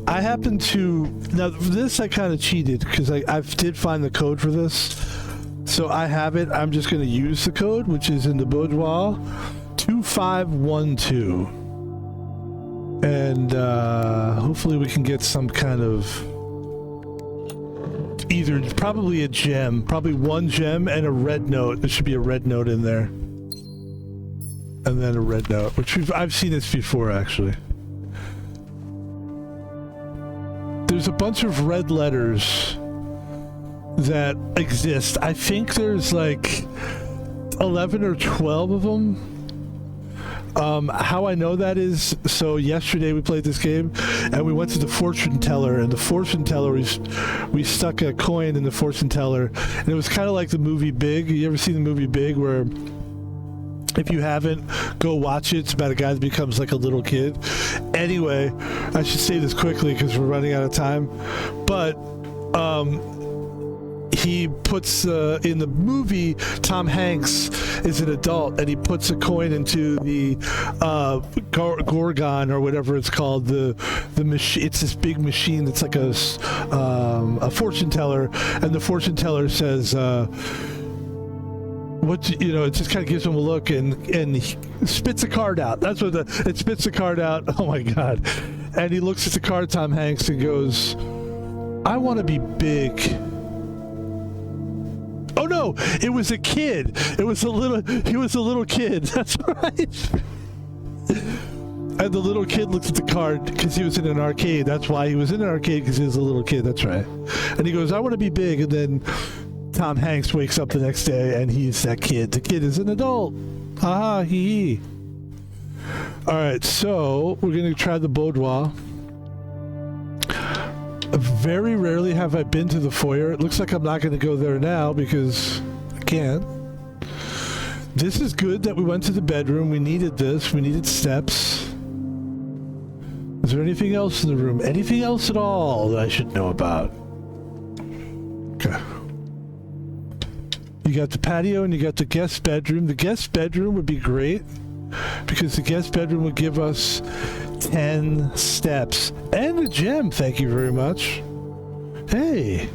I happen to now this I kind of cheated because I did find the code for this, so I have it. I'm just going to use the code, which is in the boudoir 2512, and hopefully we can get some kind of either probably a gem, probably 1 gem and a red note. There should be a red note in there. And then a red note, which I've seen this before, actually. There's a bunch of red letters that exist. I think there's like 11 or 12 of them. How I know that is, so yesterday we played this game, and we went to the fortune teller, and the fortune teller, we stuck a coin in the fortune teller, and it was kind of like the movie Big. You ever seen the movie Big, where... If you haven't, go watch it. It's about a guy that becomes like a little kid. Anyway, I should say this quickly because we're running out of time. But he puts in the movie, Tom Hanks is an adult, and he puts a coin into the Gorgon or whatever it's called. The machine. It's this big machine that's like a fortune teller, and the fortune teller says. It just kind of gives him a look and he spits a card out. That's what it spits a card out. Oh my God. And he looks at the card, Tom Hanks, and goes, I want to be big. Oh no, it was a kid. He was a little kid. That's right. And the little kid looked at the card because he was in an arcade. That's why he was in an arcade, because he was a little kid. That's right. And he goes, I want to be big. And then Tom Hanks wakes up the next day and he's that kid. The kid is an adult. Ha hee. All right, so we're going to try the boudoir. Very rarely have I been to the foyer. It looks like I'm not going to go there now because I can't. This is good that we went to the bedroom. We needed this. We needed steps. Is there anything else in the room? Anything else at all that I should know about? Okay. You got the patio and you got the guest bedroom. The guest bedroom would be great because the guest bedroom would give us 10 steps and a gem. Thank you very much. Hey.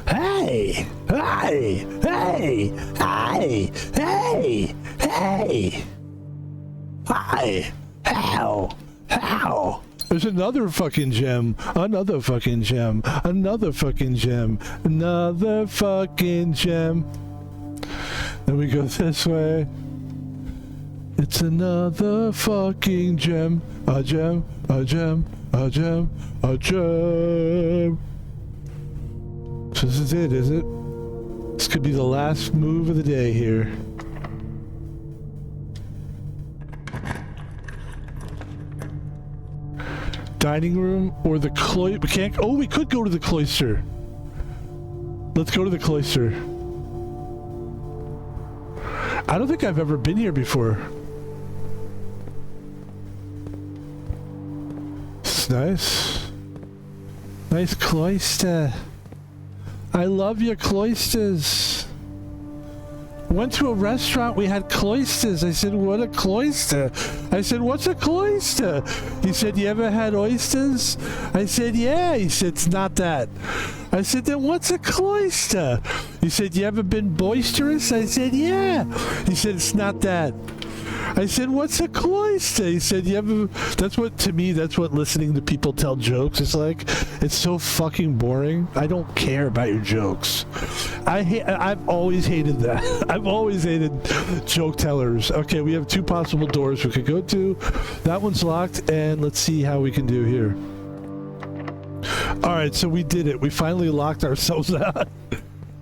Hey. Hey. Hey. Hey. Hey. Hey. Hi. How? There's another fucking gem. Another fucking gem. Another fucking gem. Another fucking gem. Then we go this way. It's another fucking gem. A gem. A gem. A gem. A gem. So this is it, is it? This could be the last move of the day here. Dining room or the cloister. We can't. Oh, we could go to the cloister. Let's go to the cloister. I don't think I've ever been here before. nice. Nice cloister. I love your cloisters. Went to a restaurant, we had cloisters. I said, what a cloister? I said, what's a cloister? He said, you ever had oysters? I said, yeah. He said, it's not that. I said, then what's a cloister? He said, you ever been boisterous? I said, yeah. He said, it's not that. I said, what's a cloister? He said, you ever... That's what, to me, that's what listening to people tell jokes is like. It's so fucking boring. I don't care about your jokes. I've always hated that. I've always hated joke tellers. Okay, we have 2 possible doors we could go to. That one's locked, and let's see how we can do here. Alright, so we did it. We finally locked ourselves out.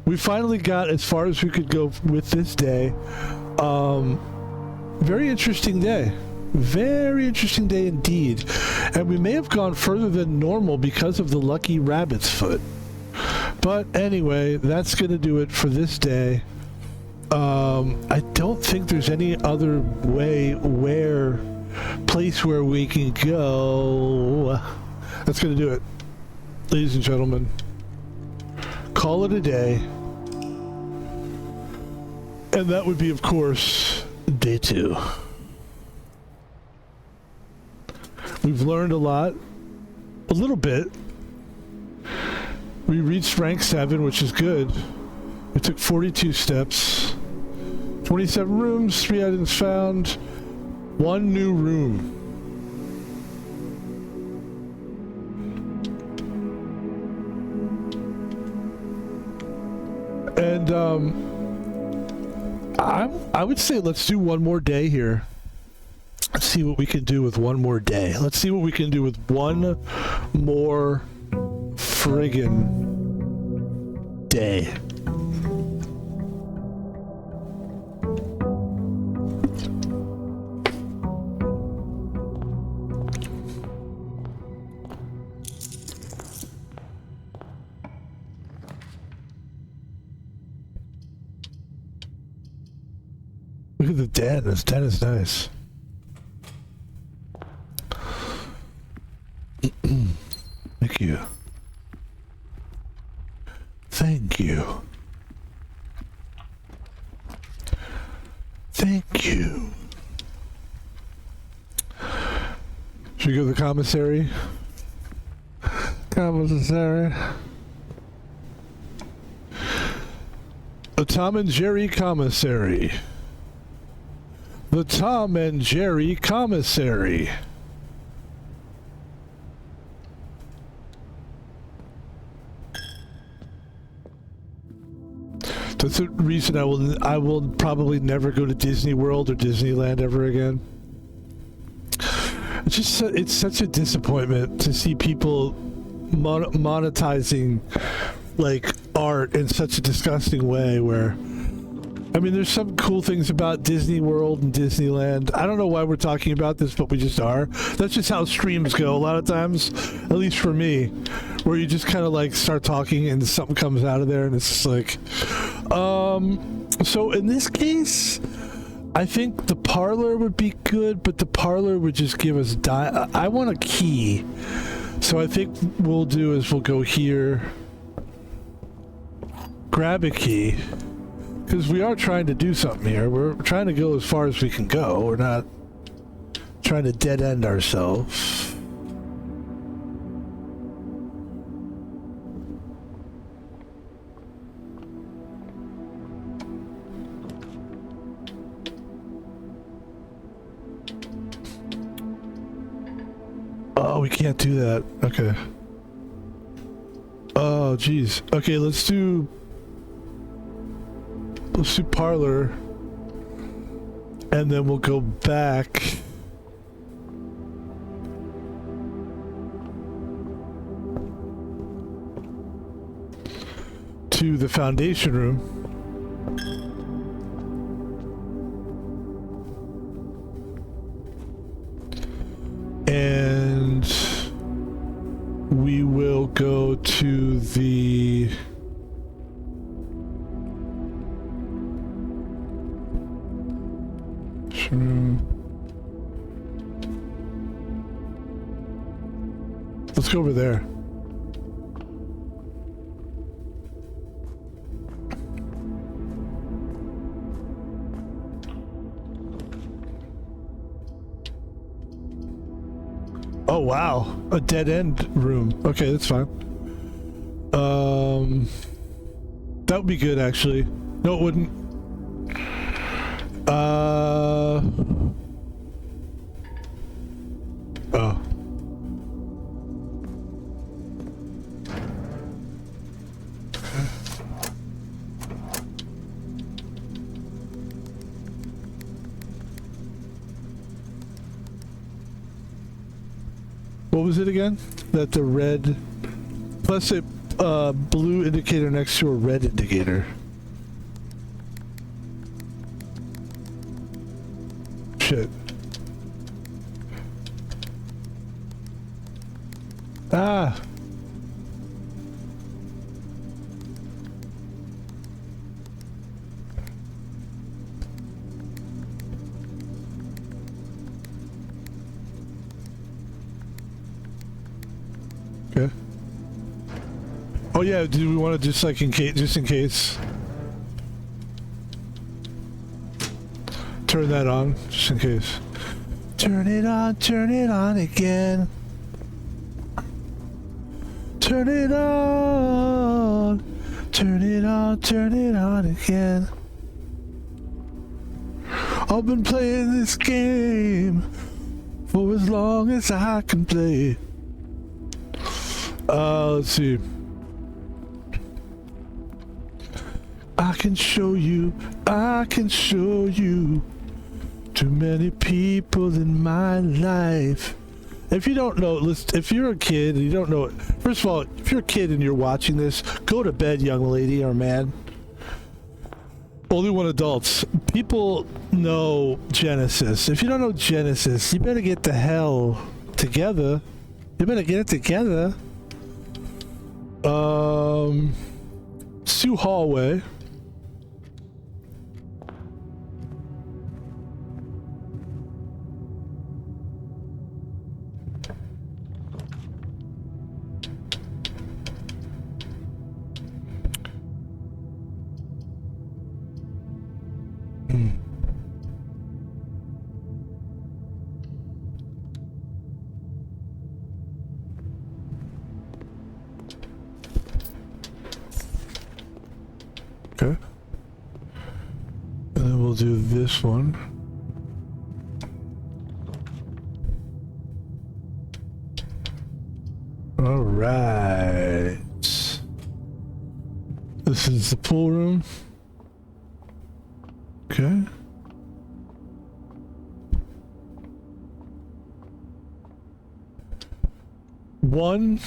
We finally got as far as we could go with this day. Very interesting day. Very interesting day indeed. And we may have gone further than normal because of the lucky rabbit's foot. But anyway, that's going to do it for this day. I don't think there's any other place where we can go. That's going to do it. Ladies and gentlemen, call it a day. And that would be, of course, day 2. We've learned a lot. A little bit. We reached rank 7, which is good. We took 42 steps. 27 rooms, 3 items found. 1 new room. And, I would say let's do one more day here. Let's see what we can do with one more day. Let's see what we can do with one more friggin' day. Look at the den. This den is nice. Thank you. Thank you. Thank you. Should we go to the commissary? Commissary. The Tom and Jerry commissary. The Tom and Jerry commissary. That's the reason I will probably never go to Disney World or Disneyland ever again. It's such a disappointment to see people monetizing like art in such a disgusting way where, I mean, there's some cool things about Disney World and Disneyland. I don't know why we're talking about this, but we just are. That's just how streams go a lot of times, at least for me, where you just kind of like start talking and something comes out of there and it's just like, so in this case, I think the parlor would be good, but the parlor would just give us I want a key. So I think what we'll do is we'll go here, grab a key. Because we are trying to do something here. We're trying to go as far as we can go. We're not trying to dead end ourselves. Oh, we can't do that. Okay. Oh, geez. Okay, let's do parlor, and then we'll go back to the foundation room. And we will go to the room. Let's go over there. Oh wow, a dead end room. Okay, that's fine. That would be good actually. No, it wouldn't. Oh. What was it again? That the red plus a blue indicator next to a red indicator. Shit. Ah. Okay. Oh yeah, do we want to just like in case turn that on just in case. Turn it on again. Turn it on. Turn it on again. I've been playing this game for as long as I can play. Let's see. I can show you too many people in my life. If you don't know, listen, if you're a kid and you don't know it, first of all, if you're a kid and you're watching this, go to bed, young lady or man. Only one adults. People know Genesis. If you don't know Genesis, you better get the hell together. You better get it together. Sue hallway. Okay. And then we'll do this one. All right. This is the pool room. Okay. One.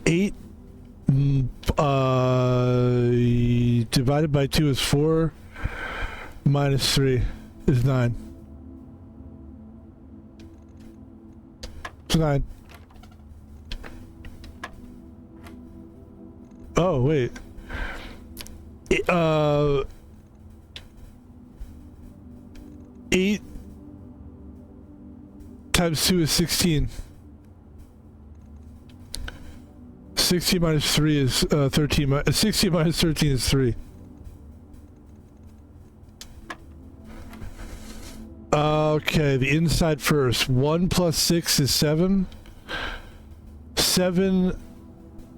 8. Divided by 2 is 4. Minus 3 is 9. It's 9. Oh, wait. 8 times 2 is 16. 16 minus 3 is 13. 16 minus 13 is 3. Okay, the inside first. 1 plus 6 is 7. 7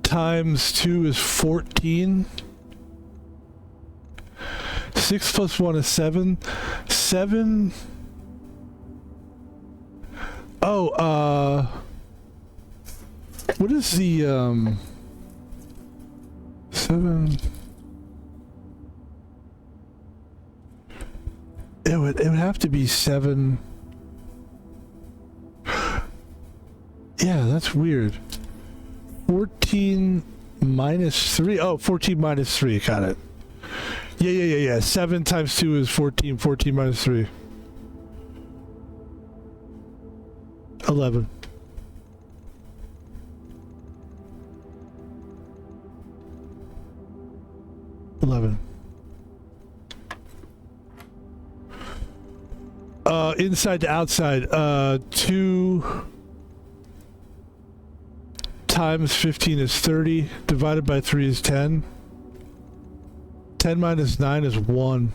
times 2 is 14. 6 plus 1 is 7. 7... Oh, what is the, 7... It would have to be 7... Yeah, that's weird. 14 minus 3. Oh, 14 minus 3. Got it. Yeah. 7 times 2 is 14. 14 minus 3. 11. Inside to outside. 2 times 15 is 30. Divided by 3 is 10. 10 minus 9 is 1.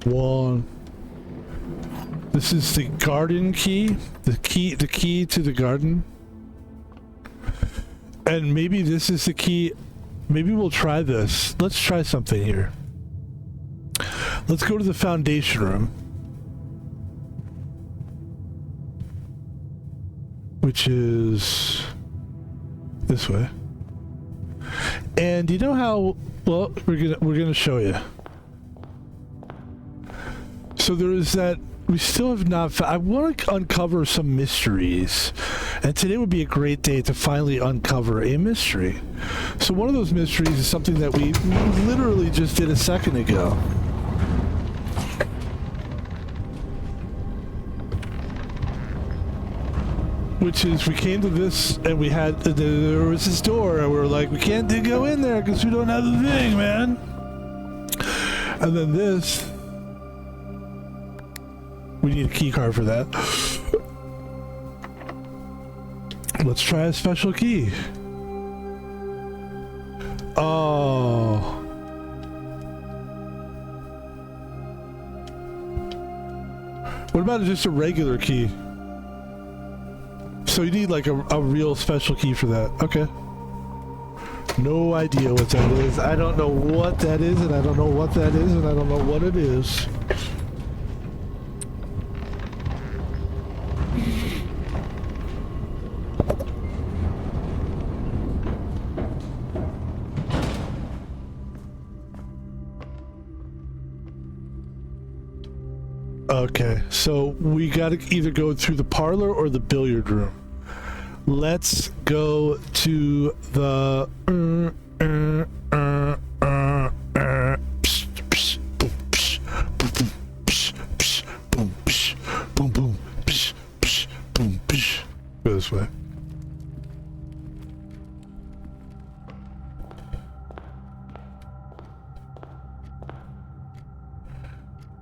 1. This is the garden key. The key to the garden. And maybe this is the key. Maybe we'll try this. Let's try something here. Let's go to the foundation room. Which is this way. And you know how, well, we're gonna show you. So there is that, we still have not, I want to uncover some mysteries. And today would be a great day to finally uncover a mystery. So one of those mysteries is something that we literally just did a second ago. Which is, we came to this and we had, there was this door and we were like, we can't go in there because we don't have the thing, man. And then this, we need a key card for that. Let's try a special key. Oh. What about just a regular key? So you need like a real special key for that. Okay. No idea what that is. I don't know what that is, and I don't know what that is, and I don't know what it is. Okay, so we gotta either go through the parlor or the billiard room. Let's go to the boom boom. Go this way.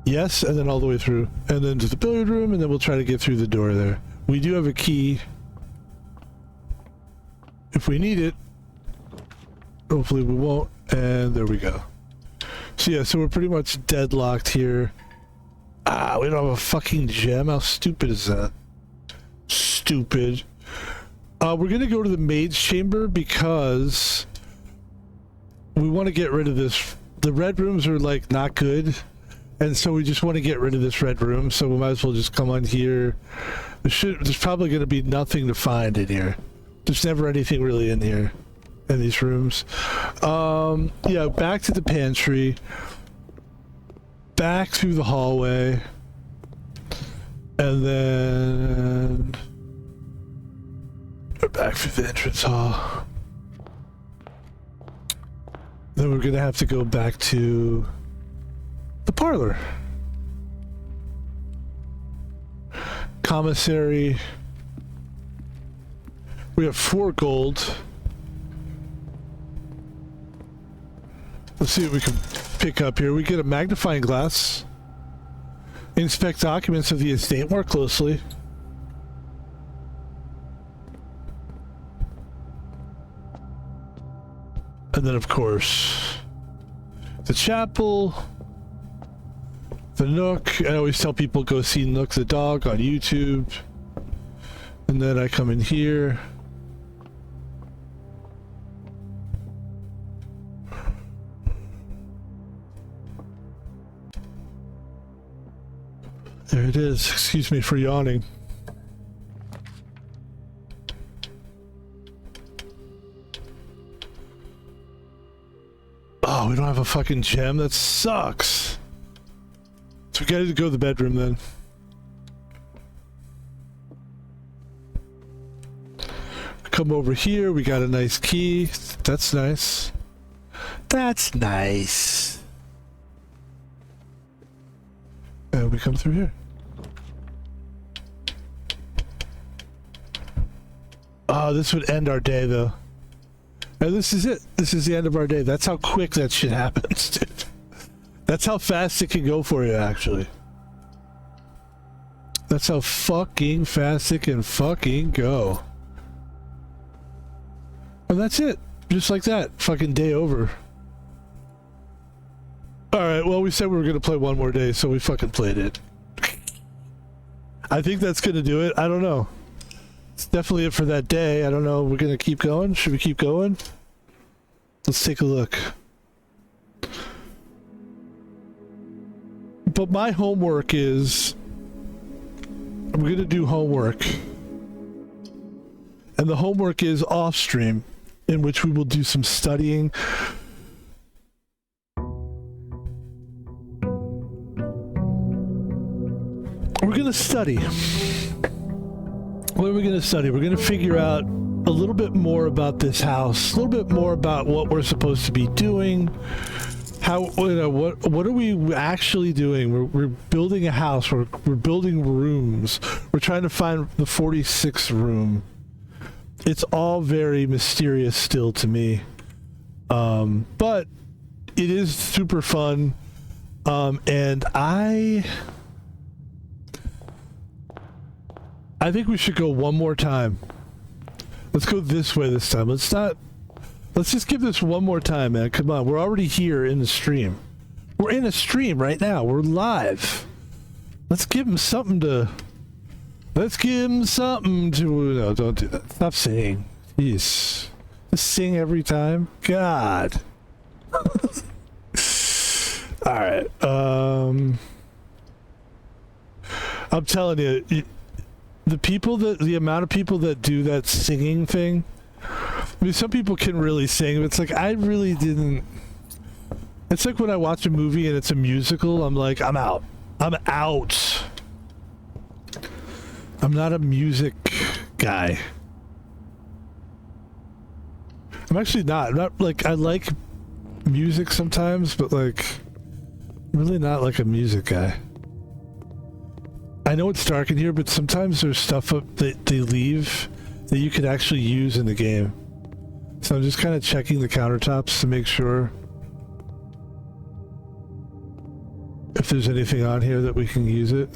Yes, and then all the way through. And then to the billiard room, and then we'll try to get through the door there. We do have a key. If we need it. Hopefully we won't. And there we go. So yeah, so we're pretty much deadlocked here. Ah, we don't have a fucking gem. How stupid is that? Stupid. We're gonna go to the maid's chamber because we want to get rid of this. The red rooms are like not good. And so we just want to get rid of this red room, so we might as well just come on here. There's probably going to be nothing to find in here. There's never anything really in here, in these rooms. Yeah, back to the pantry. Back through the hallway. And then we're back through the entrance hall. Then we're going to have to go back to the parlor. Commissary. We have 4 gold. Let's see what we can pick up here. We get a magnifying glass. Inspect documents of the estate more closely. And then of course the chapel. The Nook. I always tell people go see Nook the dog on YouTube. And then I come in here. There it is. Excuse me for yawning. Oh, we don't have a fucking gem? That sucks. So we gotta go to the bedroom then. Come over here, we got a nice key. That's nice. That's nice. And we come through here. Oh, this would end our day though. And this is it. This is the end of our day. That's how quick that shit happens, dude. That's how fast it can go for you, actually. That's how fucking fast it can fucking go. And that's it. Just like that. Fucking day over. Alright, well, we said we were going to play one more day, so we fucking played it. I think that's going to do it. I don't know. It's definitely it for that day. I don't know. We're going to keep going? Should we keep going? Let's take a look. But my homework is... I'm going to do homework. And the homework is off stream, in which we will do some studying. We're going to study. What are we going to study? We're going to figure out a little bit more about this house, a little bit more about what we're supposed to be doing. How, you know, what are we actually doing? We're building a house. We're building rooms. We're trying to find the 46th room. It's all very mysterious still to me. But it is super fun. And I think we should go one more time. Let's go this way this time. Let's just give this one more time, man. Come on. We're already here in the stream. We're in a stream right now. We're live. Let's give him something to... No, don't do that. Stop singing. Jeez. Just sing every time? God. Alright. I'm telling you... the amount of people that do that singing thing, I mean, some people can really sing, but it's like, I really didn't. It's like when I watch a movie and it's a musical, I'm like, I'm out. I'm out. I'm not a music guy. I'm actually not. I'm not like, I like music sometimes, but like, I'm really not like a music guy. I know it's dark in here, but sometimes there's stuff up that they leave that you could actually use in the game. So I'm just kind of checking the countertops to make sure if there's anything on here that we can use it.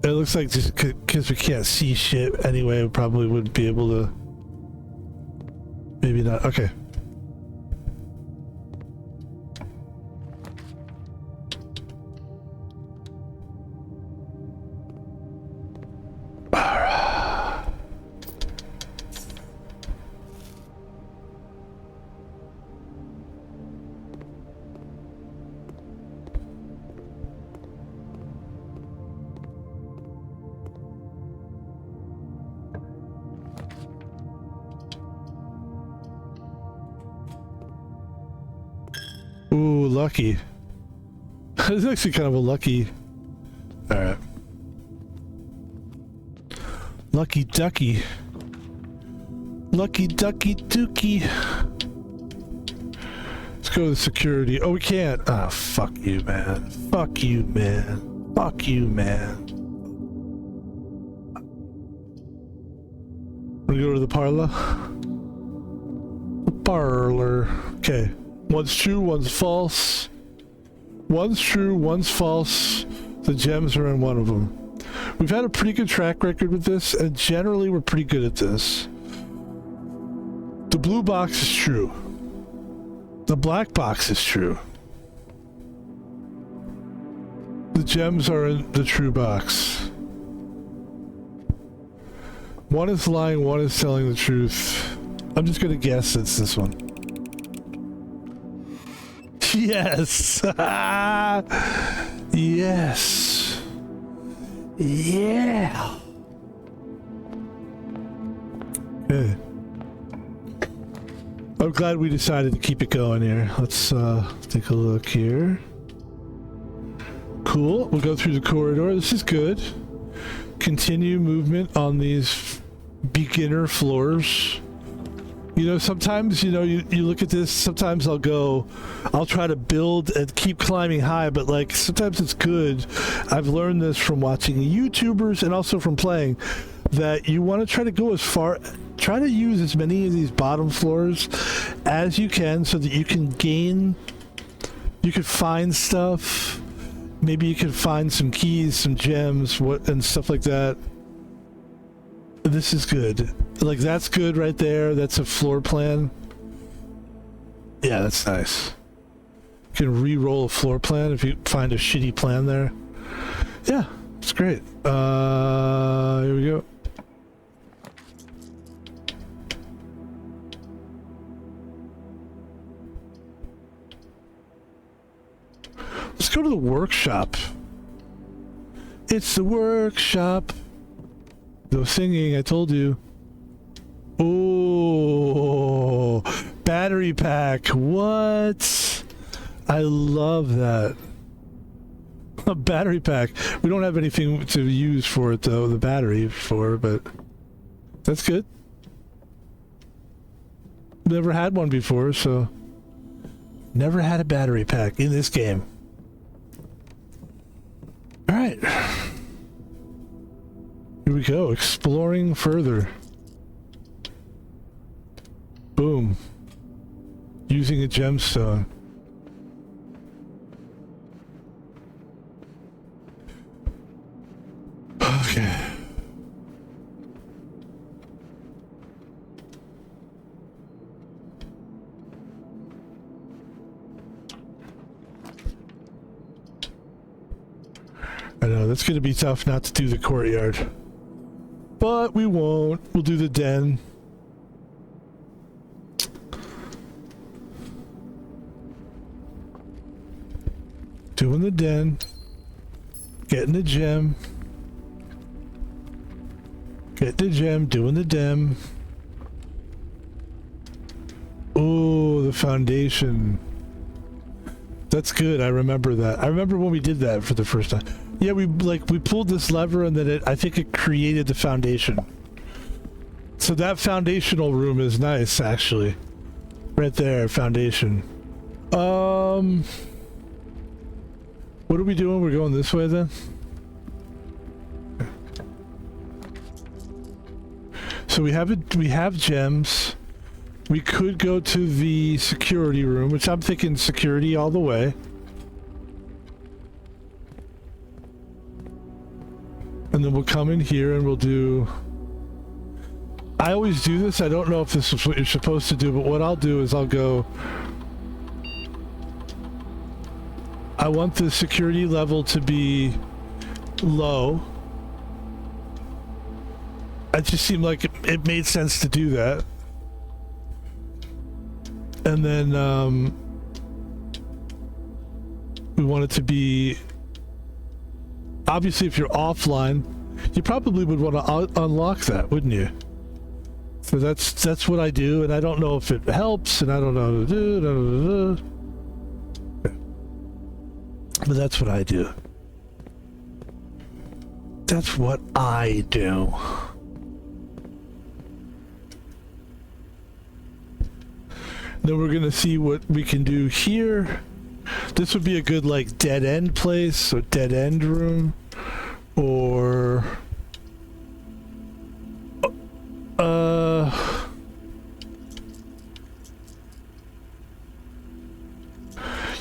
It looks like just because we can't see shit anyway, we probably wouldn't be able to. Maybe not. Okay. Ooh, lucky. It's actually kind of a lucky... Alright. Lucky ducky. Lucky ducky dookie. Let's go to security. Oh, we can't. Ah, fuck you, man. Fuck you, man. Fuck you, man. We go to the parlor? The parlor. Okay. One's true, one's false. One's true, one's false. The gems are in one of them. We've had a pretty good track record with this, and generally we're pretty good at this. The blue box is true. The black box is true. The gems are in the true box. One is lying, one is telling the truth. I'm just gonna guess it's this one. Yes! Yes! Yeah! Okay. I'm glad we decided to keep it going here. Let's take a look here. Cool. We'll go through the corridor. This is good. Continue movement on these beginner floors. You know, sometimes, you know, you look at this, sometimes I'll try to build and keep climbing high, but like, sometimes it's good. I've learned this from watching YouTubers and also from playing, that you want to try to go as far, try to use as many of these bottom floors as you can so that you can gain, you can find stuff. Maybe you can find some keys, some gems, and stuff like that. This is good. Like, that's good right there. That's a floor plan. Yeah, that's nice. You can re-roll a floor plan if you find a shitty plan there. Yeah, it's great. Here we go. Let's go to the workshop. It's the workshop. No singing, I told you. Oh, battery pack. What? I love that. A battery pack. We don't have anything to use for it, though, the battery for, but that's good. Never had one before, so never had a battery pack in this game. All right. Here we go, exploring further. Boom. Using a gemstone. Okay. I know, that's going to be tough not to do the courtyard. But we won't. We'll do the den. Doing the den. Getting the gem. Get the gem. Doing the dem. Oh, the foundation. That's good. I remember that. I remember when we did that for the first time. Yeah, we pulled this lever and then I think it created the foundation. So that foundational room is nice, actually. Right there, foundation. What are we doing? We're going this way then? So we have gems. We could go to the security room, which I'm thinking security all the way. And then we'll come in here and we'll do... I always do this. I don't know if this is what you're supposed to do, but what I'll do is I'll go... I want the security level to be low. It just seemed like it made sense to do that. And then we want it to be... Obviously, if you're offline, you probably would want to unlock that, wouldn't you? So that's what I do, and I don't know if it helps, and I don't know how to do. But that's what I do. That's what I do. Then we're gonna see what we can do here. This would be a good like dead end place, or dead end room, or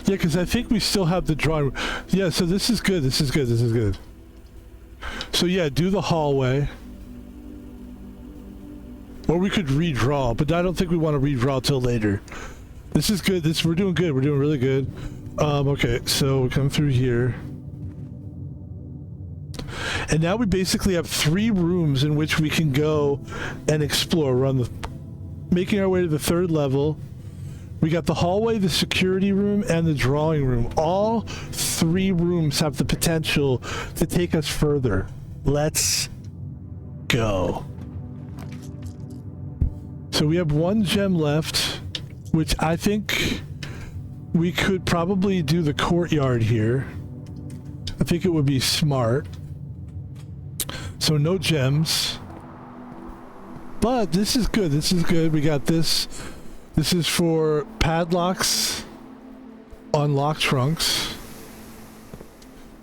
yeah, because I think we still have the drawing room. Yeah, so this is good. This is good. This is good. So yeah, do the hallway. Or we could redraw, but I don't think we want to redraw till later. This is good. We're doing good. We're doing really good. Okay, so we come through here. And now we basically have 3 rooms in which we can go and explore. We're making our way to the 3rd level. We got the hallway, the security room, and the drawing room. All 3 rooms have the potential to take us further. Let's go. So we have 1 gem left, which I think we could probably do the courtyard here. I think it would be smart. So no gems. But this is good. This is good. We got this. This is for padlocks on lock trunks.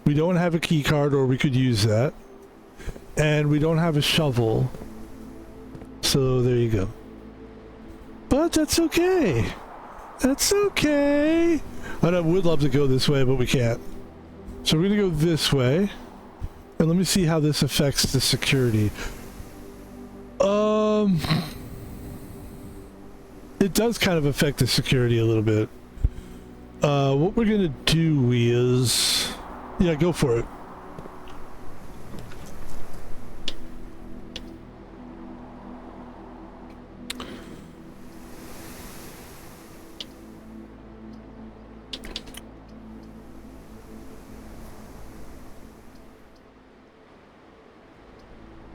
We don't have a key card, or we could use that. And we don't have a shovel. So there you go. But that's okay. That's okay. I would love to go this way, but we can't. So we're going to go this way. And let me see how this affects the security. It does kind of affect the security a little bit. What we're gonna do is... Yeah, go for it.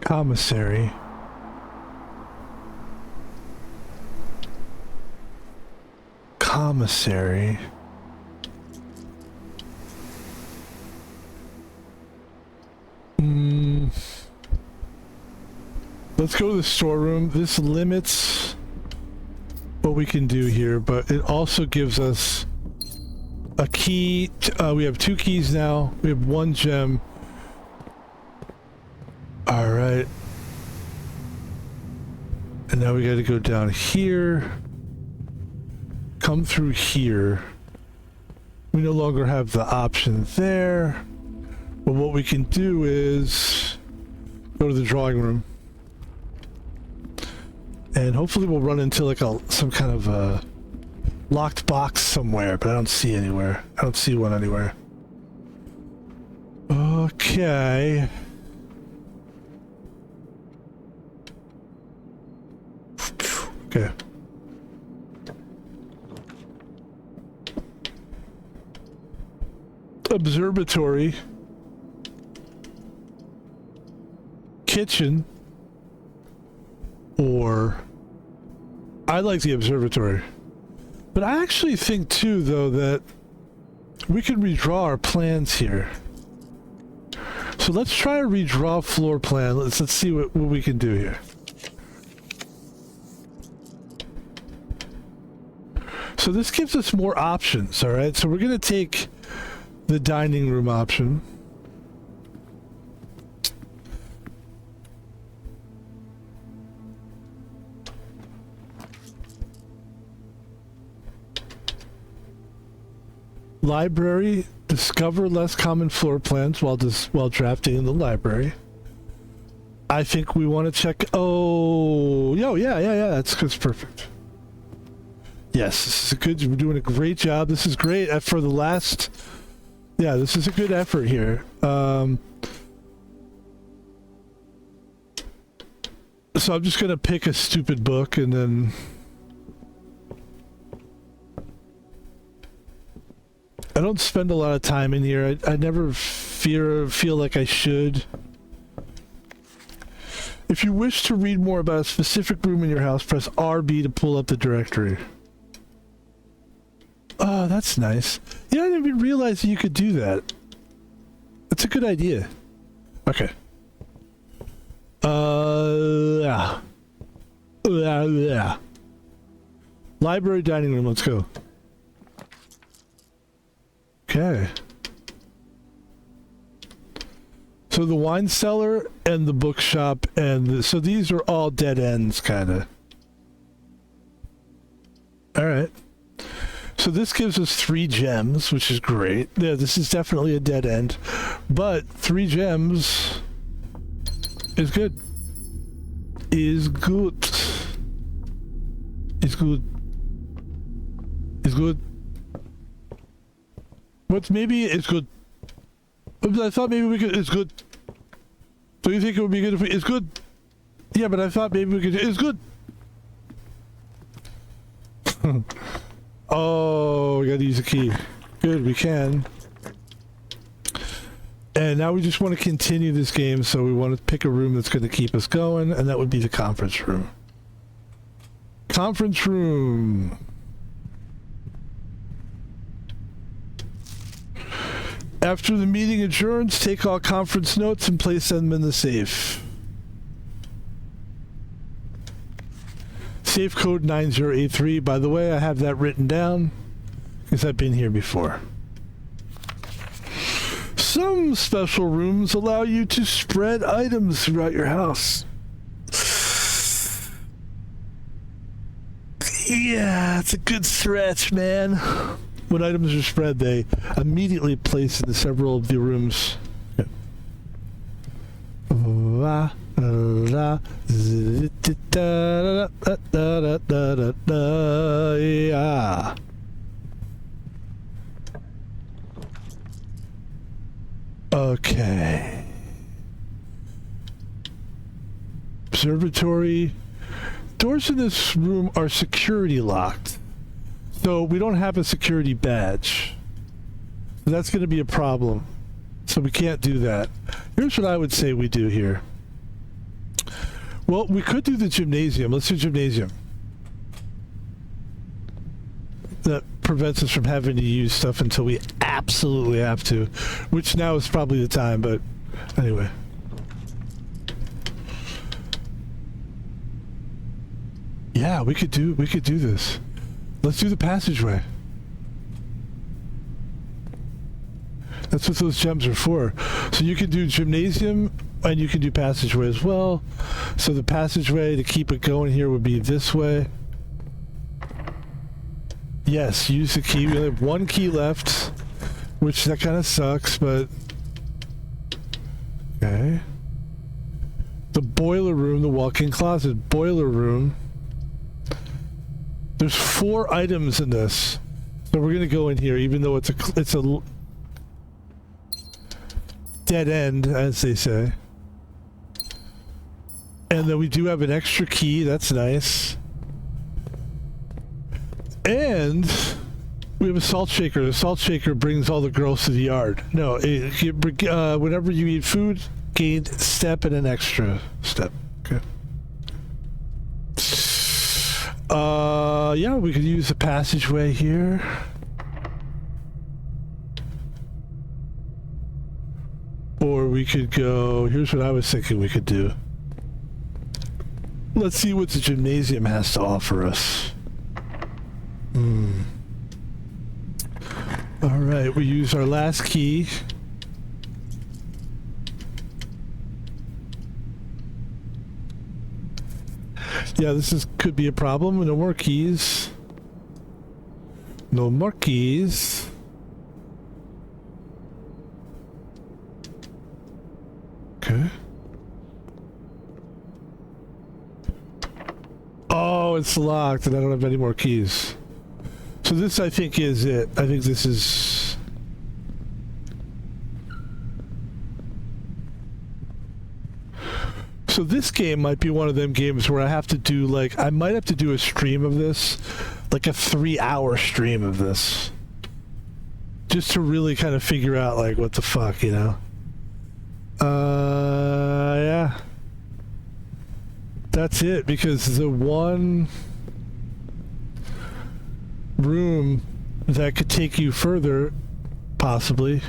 Commissary. Commissary. Let's go to the storeroom. This limits what we can do here, but it also gives us a key. We have 2 keys now. We have 1 gem. All right. And now we got to go down here. Come through here. We no longer have the option there. But what we can do is go to the drawing room. And hopefully we'll run into like some kind of a locked box somewhere, but I don't see anywhere. I don't see one anywhere. Okay. Okay. Observatory. Kitchen. Or... I like the observatory. But I actually think too, though, that we could redraw our plans here. So let's try to redraw floor plan. Let's see what we can do here. So this gives us more options, all right? So we're going to take the dining room option. Library, discover less common floor plans while drafting in the library. I think we want to check. Oh, yeah. That's perfect. Yes, this is good. We're doing a great job. This is great for the last. Yeah, this is a good effort here. So I'm just gonna pick a stupid book and then. I don't spend a lot of time in here. I never feel like I should. If you wish to read more about a specific room in your house, press RB to pull up the directory. Oh, that's nice. Yeah, I didn't even realize that you could do that. That's a good idea. Okay. Yeah. Library, dining room, let's go. Okay. So the wine cellar and the bookshop so these are all dead ends, kind of. All right. So this gives us 3 gems, which is great. Yeah, this is definitely a dead end, but 3 gems is good. Is good. Is good. Is good. But maybe it's good. I thought maybe we could. It's good. Do you think it would be good if we? It's good. Yeah, but I thought maybe we could. It's good. Oh, we gotta use a key. Good, we can. And now we just want to continue this game, so we want to pick a room that's going to keep us going, and that would be the conference room. Conference room. After the meeting adjourns, take all conference notes and place them in the safe. Safe code 9083. By the way, I have that written down because I've been here before. Some special rooms allow you to spread items throughout your house. Yeah, it's a good stretch, man. When items are spread, they immediately place into several of the rooms. Yeah. Okay. Observatory. Doors in this room are security locked. So we don't have a security badge. So that's going to be a problem. So we can't do that. Here's what I would say we do here. Well, we could do the gymnasium. Let's do gymnasium. That prevents us from having to use stuff until we absolutely have to, which now is probably the time, but anyway. Yeah, we could do this. Let's do the passageway. That's what those gems are for. So you can do gymnasium and you can do passageway as well. So the passageway to keep it going here would be this way. Yes, use the key. We only have one key left, which that kind of sucks, but okay. The boiler room, the walk-in closet, boiler room. There's 4 items in this, so we're gonna go in here, even though it's a dead end, as they say. And then we do have an extra key. That's nice. And we have a salt shaker. The salt shaker brings all the girls to the yard. No, whenever you eat food, gain step and an extra step. Okay. Yeah, we could use the passageway here. Or we could go, here's what I was thinking we could do. Let's see what the gymnasium has to offer us. All right, we use our last key. Yeah, could be a problem. No more keys. No more keys. Okay. Oh, it's locked and I don't have any more keys. So this, I think, is it. I think this is... So this game might be one of them games where I have to do, like, I might have to do a stream of this, like a 3-hour stream of this. Just to really kind of figure out, like, what the fuck, you know? Yeah. That's it, because the one room that could take you further, possibly,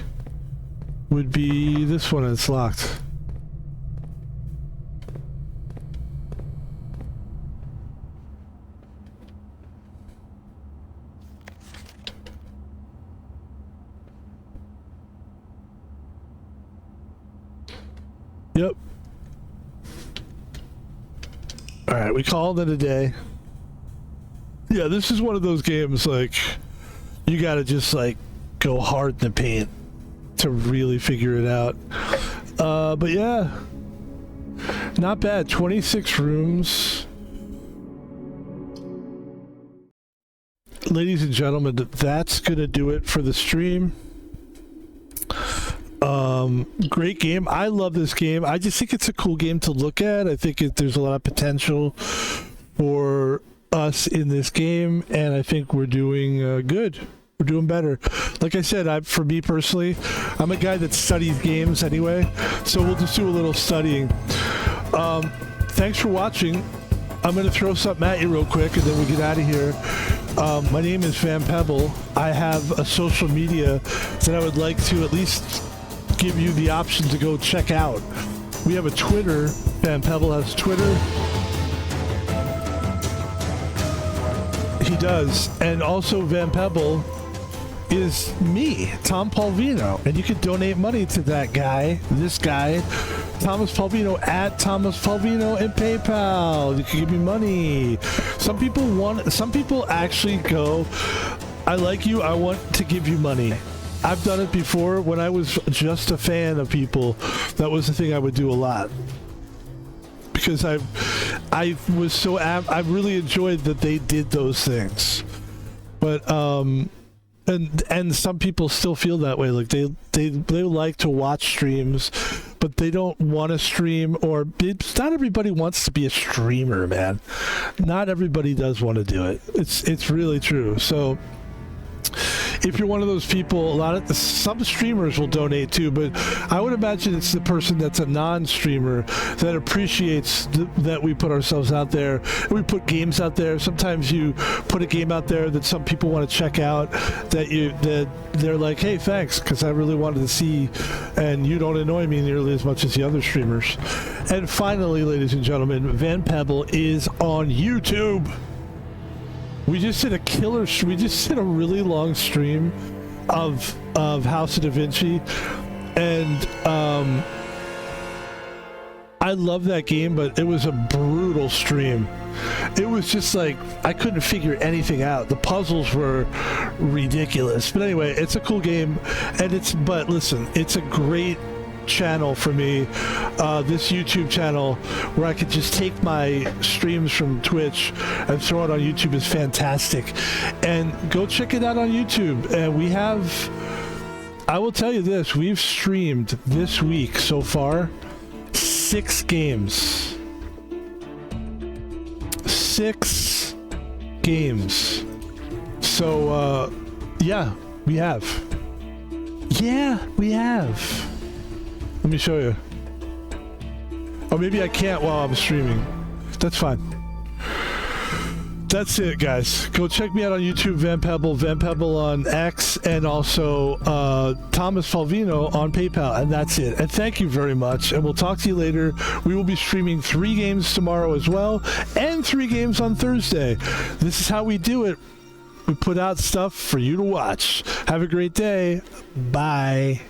would be this one that's locked. Yep. Alright, we called it a day. Yeah, this is one of those games, like, you gotta just, like, go hard in the paint to really figure it out. But yeah. Not bad. 26 rooms. Ladies and gentlemen, that's gonna do it for the stream. Great game. I love this game. I just think it's a cool game to look at. I think there's a lot of potential for us in this game, and I think we're doing good. We're doing better. Like I said, for me personally, I'm a guy that studies games anyway, so we'll just do a little studying. Thanks for watching. I'm going to throw something at you real quick, and then we get out of here. My name is Pebble. I have a social media that I would like to at least give you the option to go check out. We have a Twitter. Pebble has Twitter. He does. And also Pebble is me, Tom Palvino. And you can donate money to that guy, this guy, Thomas Palvino, at Thomas Palvino and PayPal. You can give me money. Some people actually go, I like you, I want to give you money. I've done it before when I was just a fan of people. That was the thing I would do a lot. because I was so I really enjoyed that they did those things, but and some people still feel that way. Like they like to watch streams, but they don't want to stream, or not everybody wants to be a streamer, man. Not everybody does want to do it. It's really true. So if you're one of those people, some streamers will donate too, but I would imagine it's the person that's a non-streamer that appreciates that we put ourselves out there. We put games out there. Sometimes you put a game out there that some people want to check out, that they're like, hey, thanks, because I really wanted to see, and you don't annoy me nearly as much as the other streamers. And finally, ladies and gentlemen, Van Pebble is on YouTube. We just did a really long stream of House of Da Vinci, and I love that game, but it was a brutal stream. It was just like I couldn't figure anything out. The puzzles were ridiculous. But anyway, it's a cool game, and but listen, it's a great channel for me, this YouTube channel where I could just take my streams from Twitch and throw it on YouTube is fantastic. And go check it out on YouTube. And I will tell you this, we've streamed this week so far 6 games. 6 games. So yeah, we have. Let me show you. Or maybe I can't while I'm streaming. That's fine. That's it, guys. Go check me out on YouTube, Van Pebble on X, and also Thomas Falvino on PayPal, and that's it. And thank you very much, and we'll talk to you later. We will be streaming 3 games tomorrow as well, and 3 games on Thursday. This is how we do it. We put out stuff for you to watch. Have a great day. Bye.